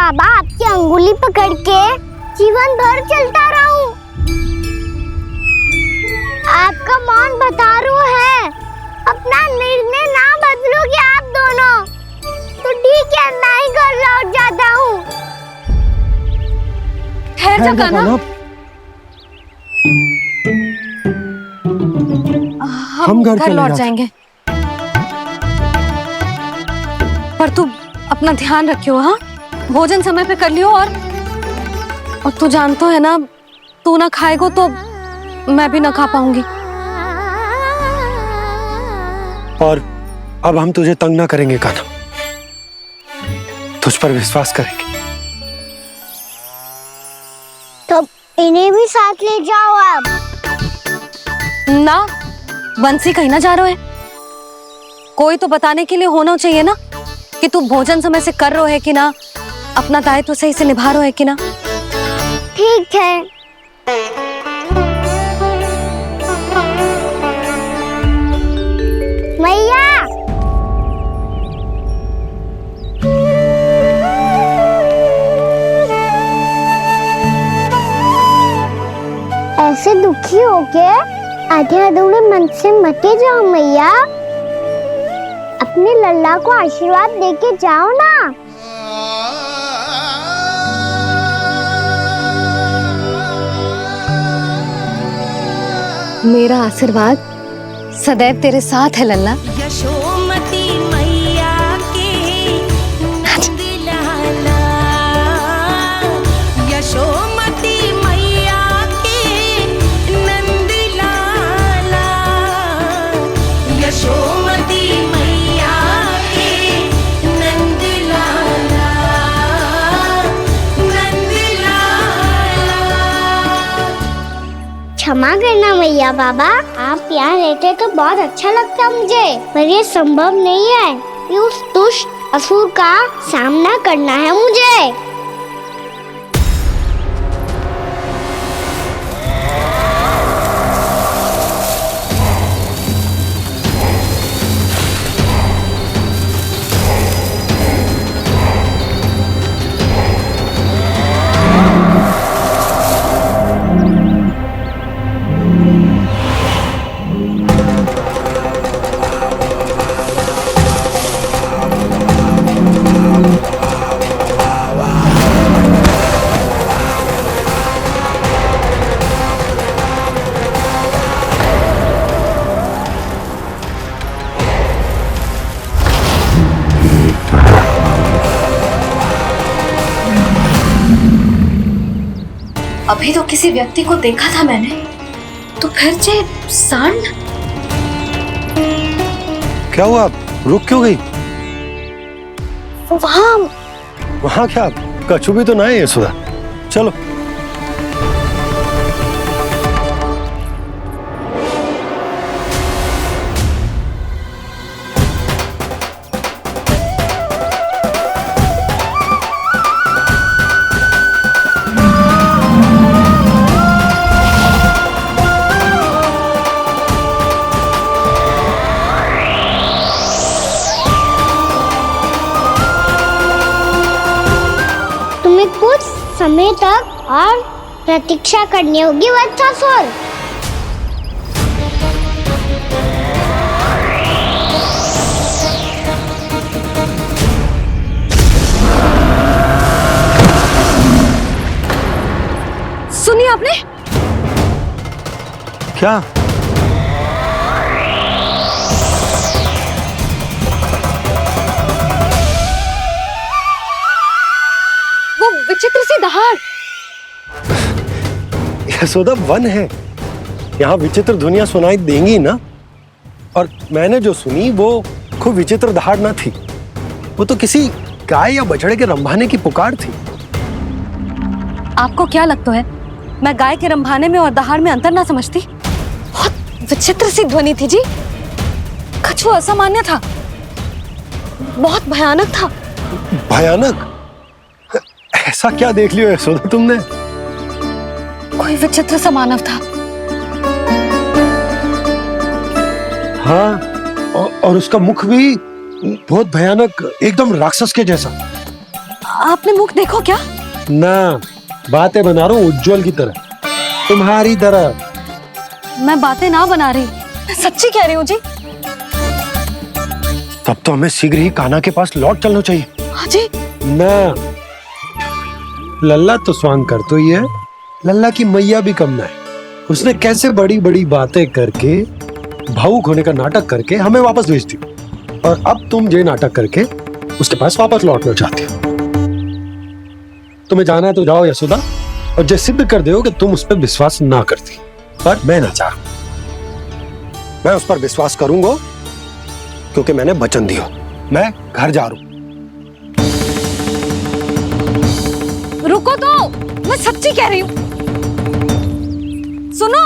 बाबा आपकी अंगुली पकड़ के जीवन भर चलता रहूं। आपका मौन बतारू है, अपना निर्णय ना बदलोगे आप दोनों तो ठीक है, मैं ही घर लौट जाता हूँ। ठहर जा कान्हा, हम घर लौट जाएंगे, पर तू अपना ध्यान रखियो। हाँ, भोजन समय पे कर लियो। और तू जानतो है ना, तू ना खाएगो तो मैं भी ना खा पाऊंगी। और अब हम तुझे तंग ना करेंगे कान्हा, तुझ पर विश्वास करेंगे। तो इन्हें भी साथ ले जाओ अब। ना, बंसी कहीं ना जा रहे है, कोई तो बताने के लिए होना चाहिए ना कि तू भोजन समय से कर रहे है कि ना, अपना दायित्व सही से निभा रहे है कि ना। ठीक है। मैया, ऐसे दुखी होके आधे अधूरे मन से मत जाओ मैया, अपने लल्ला को आशीर्वाद देके जाओ ना। मेरा आशीर्वाद सदैव तेरे साथ है लल्ला। यशोमती मैया के नंद लाला, यशोमती मैया के नंद लाला, यशोमती मैया के नंद लाला, नंद लाला। क्षमा करना मैया बाबा, आप यहाँ रहते तो बहुत अच्छा लगता मुझे, पर ये संभव नहीं है कि उस दुष्ट असुर का सामना करना है मुझे। अभी तो किसी व्यक्ति को देखा था मैंने, तो फिर से सांड। क्या हुआ, रुक क्यों गई? वहाँ क्या कछु भी तो नहीं है सुधा, चलो। कुछ समय तक और प्रतीक्षा करनी होगी वत्सासुर। सुनिए आपने क्या? विचित्र सी दहाड़। यशोदा, वन है, यहाँ विचित्र ध्वनियां सुनाई देंगी ना। और मैंने जो सुनी वो खूब विचित्र दहाड़ ना थी, वो तो किसी गाय या बछड़े के रंभाने की पुकार थी। आपको क्या लगता है मैं गाय के रंभाने में और दहाड़ में अंतर ना समझती? बहुत विचित्र सी ध्वनि थी जी, कुछ वो असामान्य था, बहुत भयानक था। भयानक? ऐसा क्या देख लियो यशोदा तुमने? कोई विचित्र सा मानव था। हाँ, और उसका मुख भी बहुत भयानक, एकदम राक्षस के जैसा। आपने मुख देखो क्या? ना, बातें बना रहा हूँ उज्जवल की तरह, तुम्हारी तरह। मैं बातें ना बना रही, मैं सच्ची कह रही हूँ जी। तब तो हमें शीघ्र ही कान्हा के पास लौट चलना चाहिए। हाँ जी। ना, लल्ला तो स्वांग कर तो ही है, लल्ला की मैया भी कम ना है। उसने कैसे बड़ी बड़ी बातें करके, भावुक होने का नाटक करके हमें वापस भेज दी, और अब तुम ये नाटक करके उसके पास वापस लौटना चाहती हो। तुम्हें जाना है तो जाओ यशोदा, और जो सिद्ध कर दो कि तुम उस पर विश्वास ना करती, पर मैं ना चाहूं। मैं उस पर विश्वास करूंगा क्योंकि मैंने वचन दिया। मैं घर जा रहा हूं। रुको तो, मैं सच्ची कह रही हूँ। सुनो,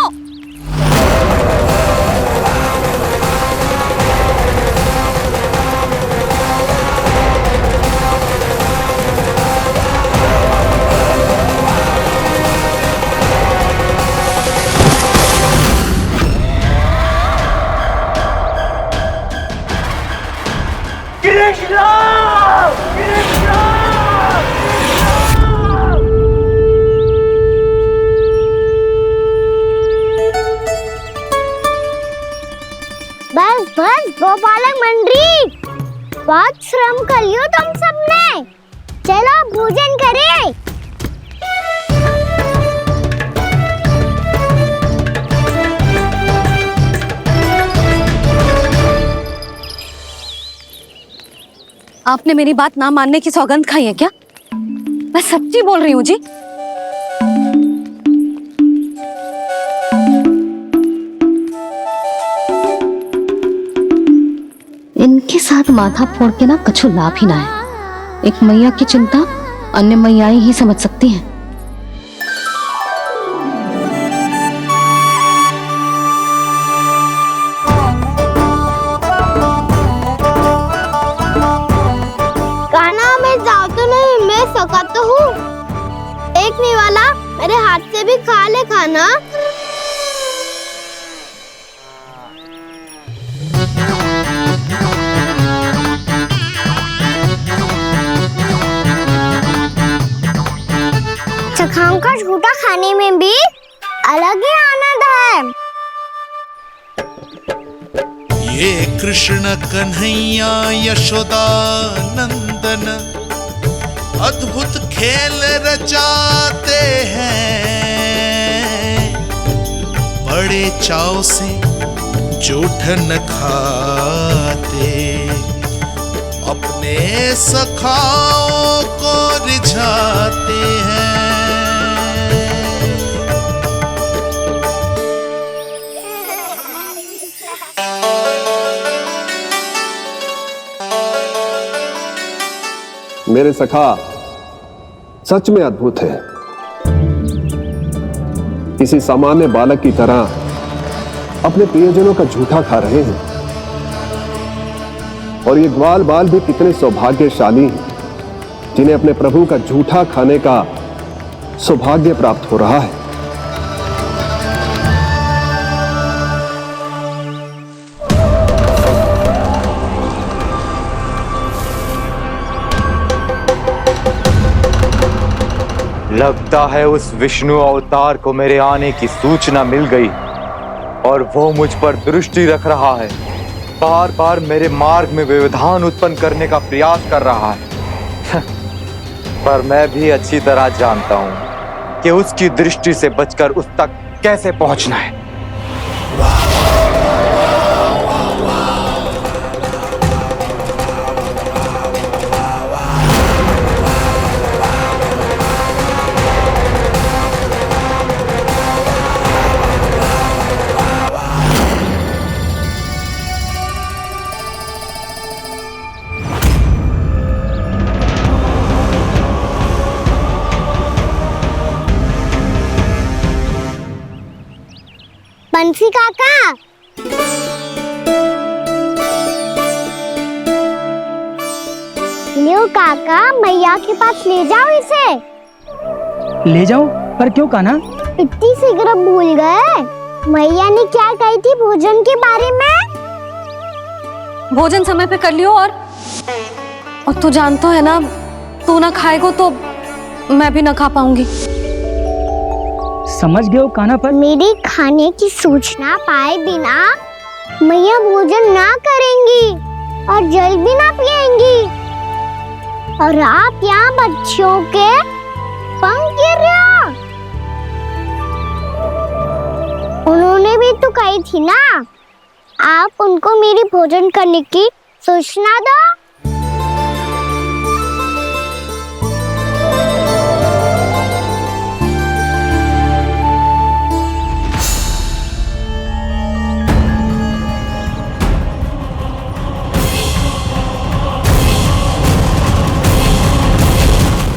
बस बस गोपालक मंडली, बहुत श्रम कर लियो तुम सबने। चलो भोजन करें। आपने मेरी बात ना मानने की सौगंध खाई है क्या? मैं सच्ची बोल रही हूँ जी। इनके साथ माथा फोड़ के ना कछु लाभ ही ना है। एक मैया की चिंता अन्य मैयाएं ही समझ सकती हैं। कान्हा मैं जाओ तो नहीं, मैं सका तो हूँ। एक नहीं वाला मेरे हाथ से भी खा ले खाना। चखाओं का झूठा खाने में भी अलग ही आनंद है। ये कृष्ण कन्हैया यशोदा नंदन अद्भुत खेल रचाते हैं, बड़े चाव से जूठन खाते, अपने सखाओं को रिझाते हैं। मेरे सखा सच में अद्भुत है। किसी सामान्य बालक की तरह अपने प्रियजनों का झूठा खा रहे हैं, और ये ग्वाल बाल भी कितने सौभाग्यशाली हैं जिन्हें अपने प्रभु का झूठा खाने का सौभाग्य प्राप्त हो रहा है। लगता है उस विष्णु अवतार को मेरे आने की सूचना मिल गई और वो मुझ पर दृष्टि रख रहा है। बार बार मेरे मार्ग में व्यवधान उत्पन्न करने का प्रयास कर रहा है। पर मैं भी अच्छी तरह जानता हूं कि उसकी दृष्टि से बचकर उस तक कैसे पहुंचना है। बंसी काका, लियो काका, मैया के पास ले जाओ इसे। ले जाओ? पर क्यों कान्हा? इतनी शीघ्र भूल गए? मैया ने क्या कही थी भोजन के बारे में? भोजन समय पे कर लियो, और तू जानता है ना तू ना खाएगो तो मैं भी ना खा पाऊंगी। समझ गए हो कान्हा पर? मेरी खाने की सूचना पाए बिना मैया भोजन ना करेंगी और जल भी ना पिएंगी, और आप यहाँ बच्चों के पंख गिर रहे हो। उन्होंने भी तो कही थी ना, आप उनको मेरी भोजन करने की सूचना दो।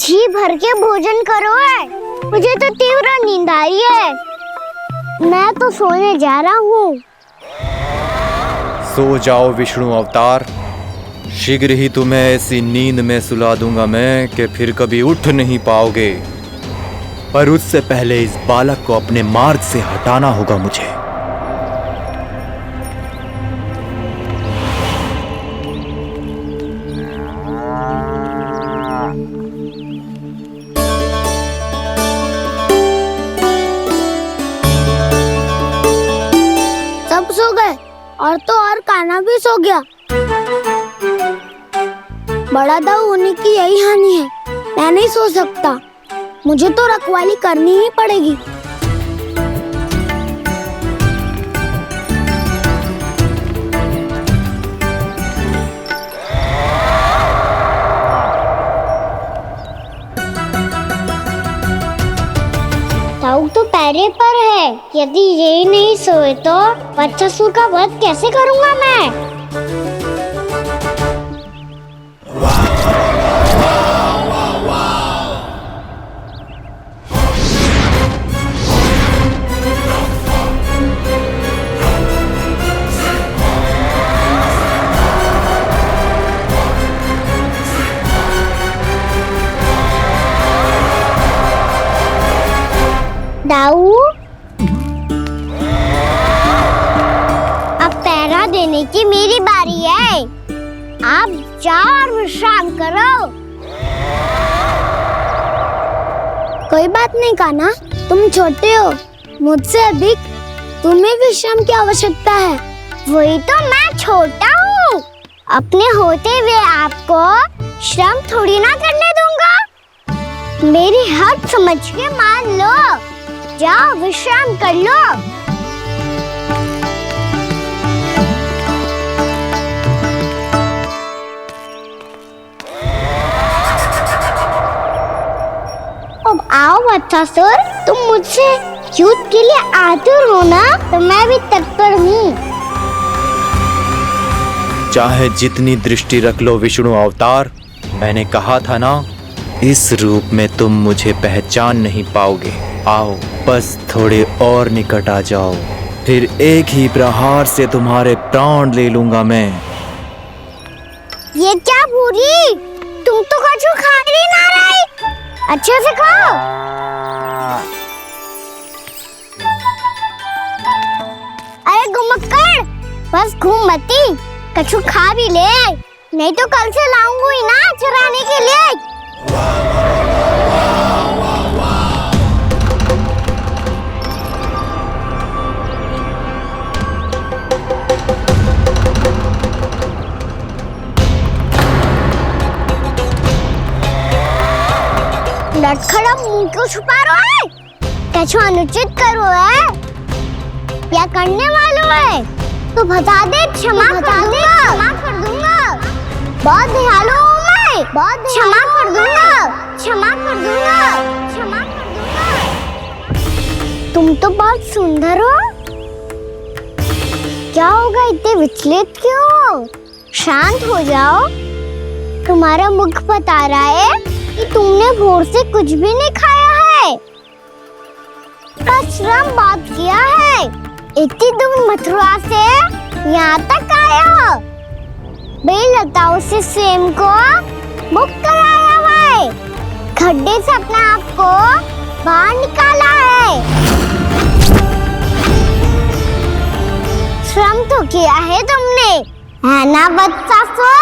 जी भर के भोजन करो है, मुझे तो तीव्र नींद आ रही है। मैं तो सोने जा रहा हूँ। सो जाओ विष्णु अवतार, शीघ्र ही तुम्हें ऐसी नींद में सुला दूंगा मैं कि फिर कभी उठ नहीं पाओगे। पर उससे पहले इस बालक को अपने मार्ग से हटाना होगा मुझे। सब सो गए और तो और कान्हा भी सो गया। बड़ा दाऊ होने की यही हानि है, मैं नहीं सो सकता, मुझे तो रखवाली करनी ही पड़ेगी। दाऊ तो पैरे पर है, यदि ये नहीं सोए तो बच्चासुर का वध कैसे करूंगा मैं? दाऊ, अब पहरा देने की मेरी बारी है। आप जाओ और विश्राम करो। कोई बात नहीं कान्हा, तुम छोटे हो, मुझसे अधिक तुम्हें विश्राम की आवश्यकता है। वही तो मैं छोटा हूँ, अपने होते हुए आपको श्रम थोड़ी ना करने दूंगा। मेरी हद समझ के मान लो, जाओ विश्राम कर लो। अब आओ बच्चासुर, तुम मुझसे युद्ध के लिए आतुर हो ना, तो मैं भी तत्पर हूँ। चाहे जितनी दृष्टि रख लो विष्णु अवतार, मैंने कहा था ना, इस रूप में तुम मुझे पहचान नहीं पाओगे। आओ बस थोड़े और निकट आ जाओ, फिर एक ही प्रहार से तुम्हारे प्राण ले लूंगा मैं। ये क्या भूरी, तुम तो कछु खा ही ना रही, अच्छे से खाओ। अरे गुमक्कड़, बस घूम मती, कछु खा भी ले, नहीं तो कल से लाऊंगी ना चराने के लिए। लटखड़ा मुंह क्यों छुपा रहा है? कछु अनुचित करो है या करने वालों है तो बता दे, क्षमा कर दूंगा। बहुत दयालु हूँ मैं, बहुत क्षमा कर दूंगा। तुम तो बहुत सुंदर हो, क्या होगा, इतने विचलित क्यों हो? शांत हो जाओ, तुम्हारा मुख बता रहा है कि तुमने भोर से कुछ भी नहीं खाया है, बस श्रम बहुत किया है। इतनी दूर मथुरा से यहाँ तक आया हो, बेलताओं से स्वयं को मुक्त कराया हुआ है, खड्डे से अपने आप को बाहर निकाला है। श्रम तो किया है तुमने, है ना बच्चासुर?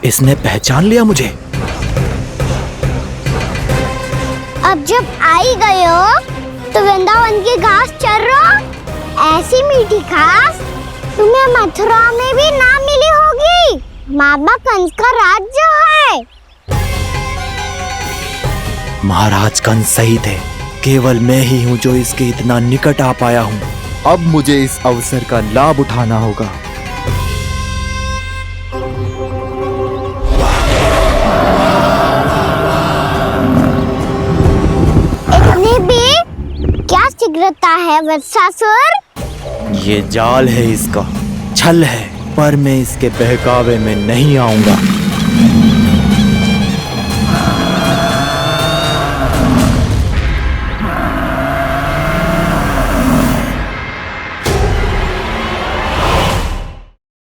इसने पहचान लिया मुझे। अब जब आई गए हो तो वृंदावन की घास चर रहे हो। ऐसी मीठी घास तुम्हें मथुरा में भी ना मिली होगी। बाबा कंस का राज जो है। महाराज कंस सही थे, केवल मैं ही हूँ जो इसके इतना निकट आ पाया हूँ। अब मुझे इस अवसर का लाभ उठाना होगा। इतने भी क्या शीघ्रता है वत्सासुर? ये जाल है इसका, छल है, पर मैं इसके बहकावे में नहीं आऊंगा।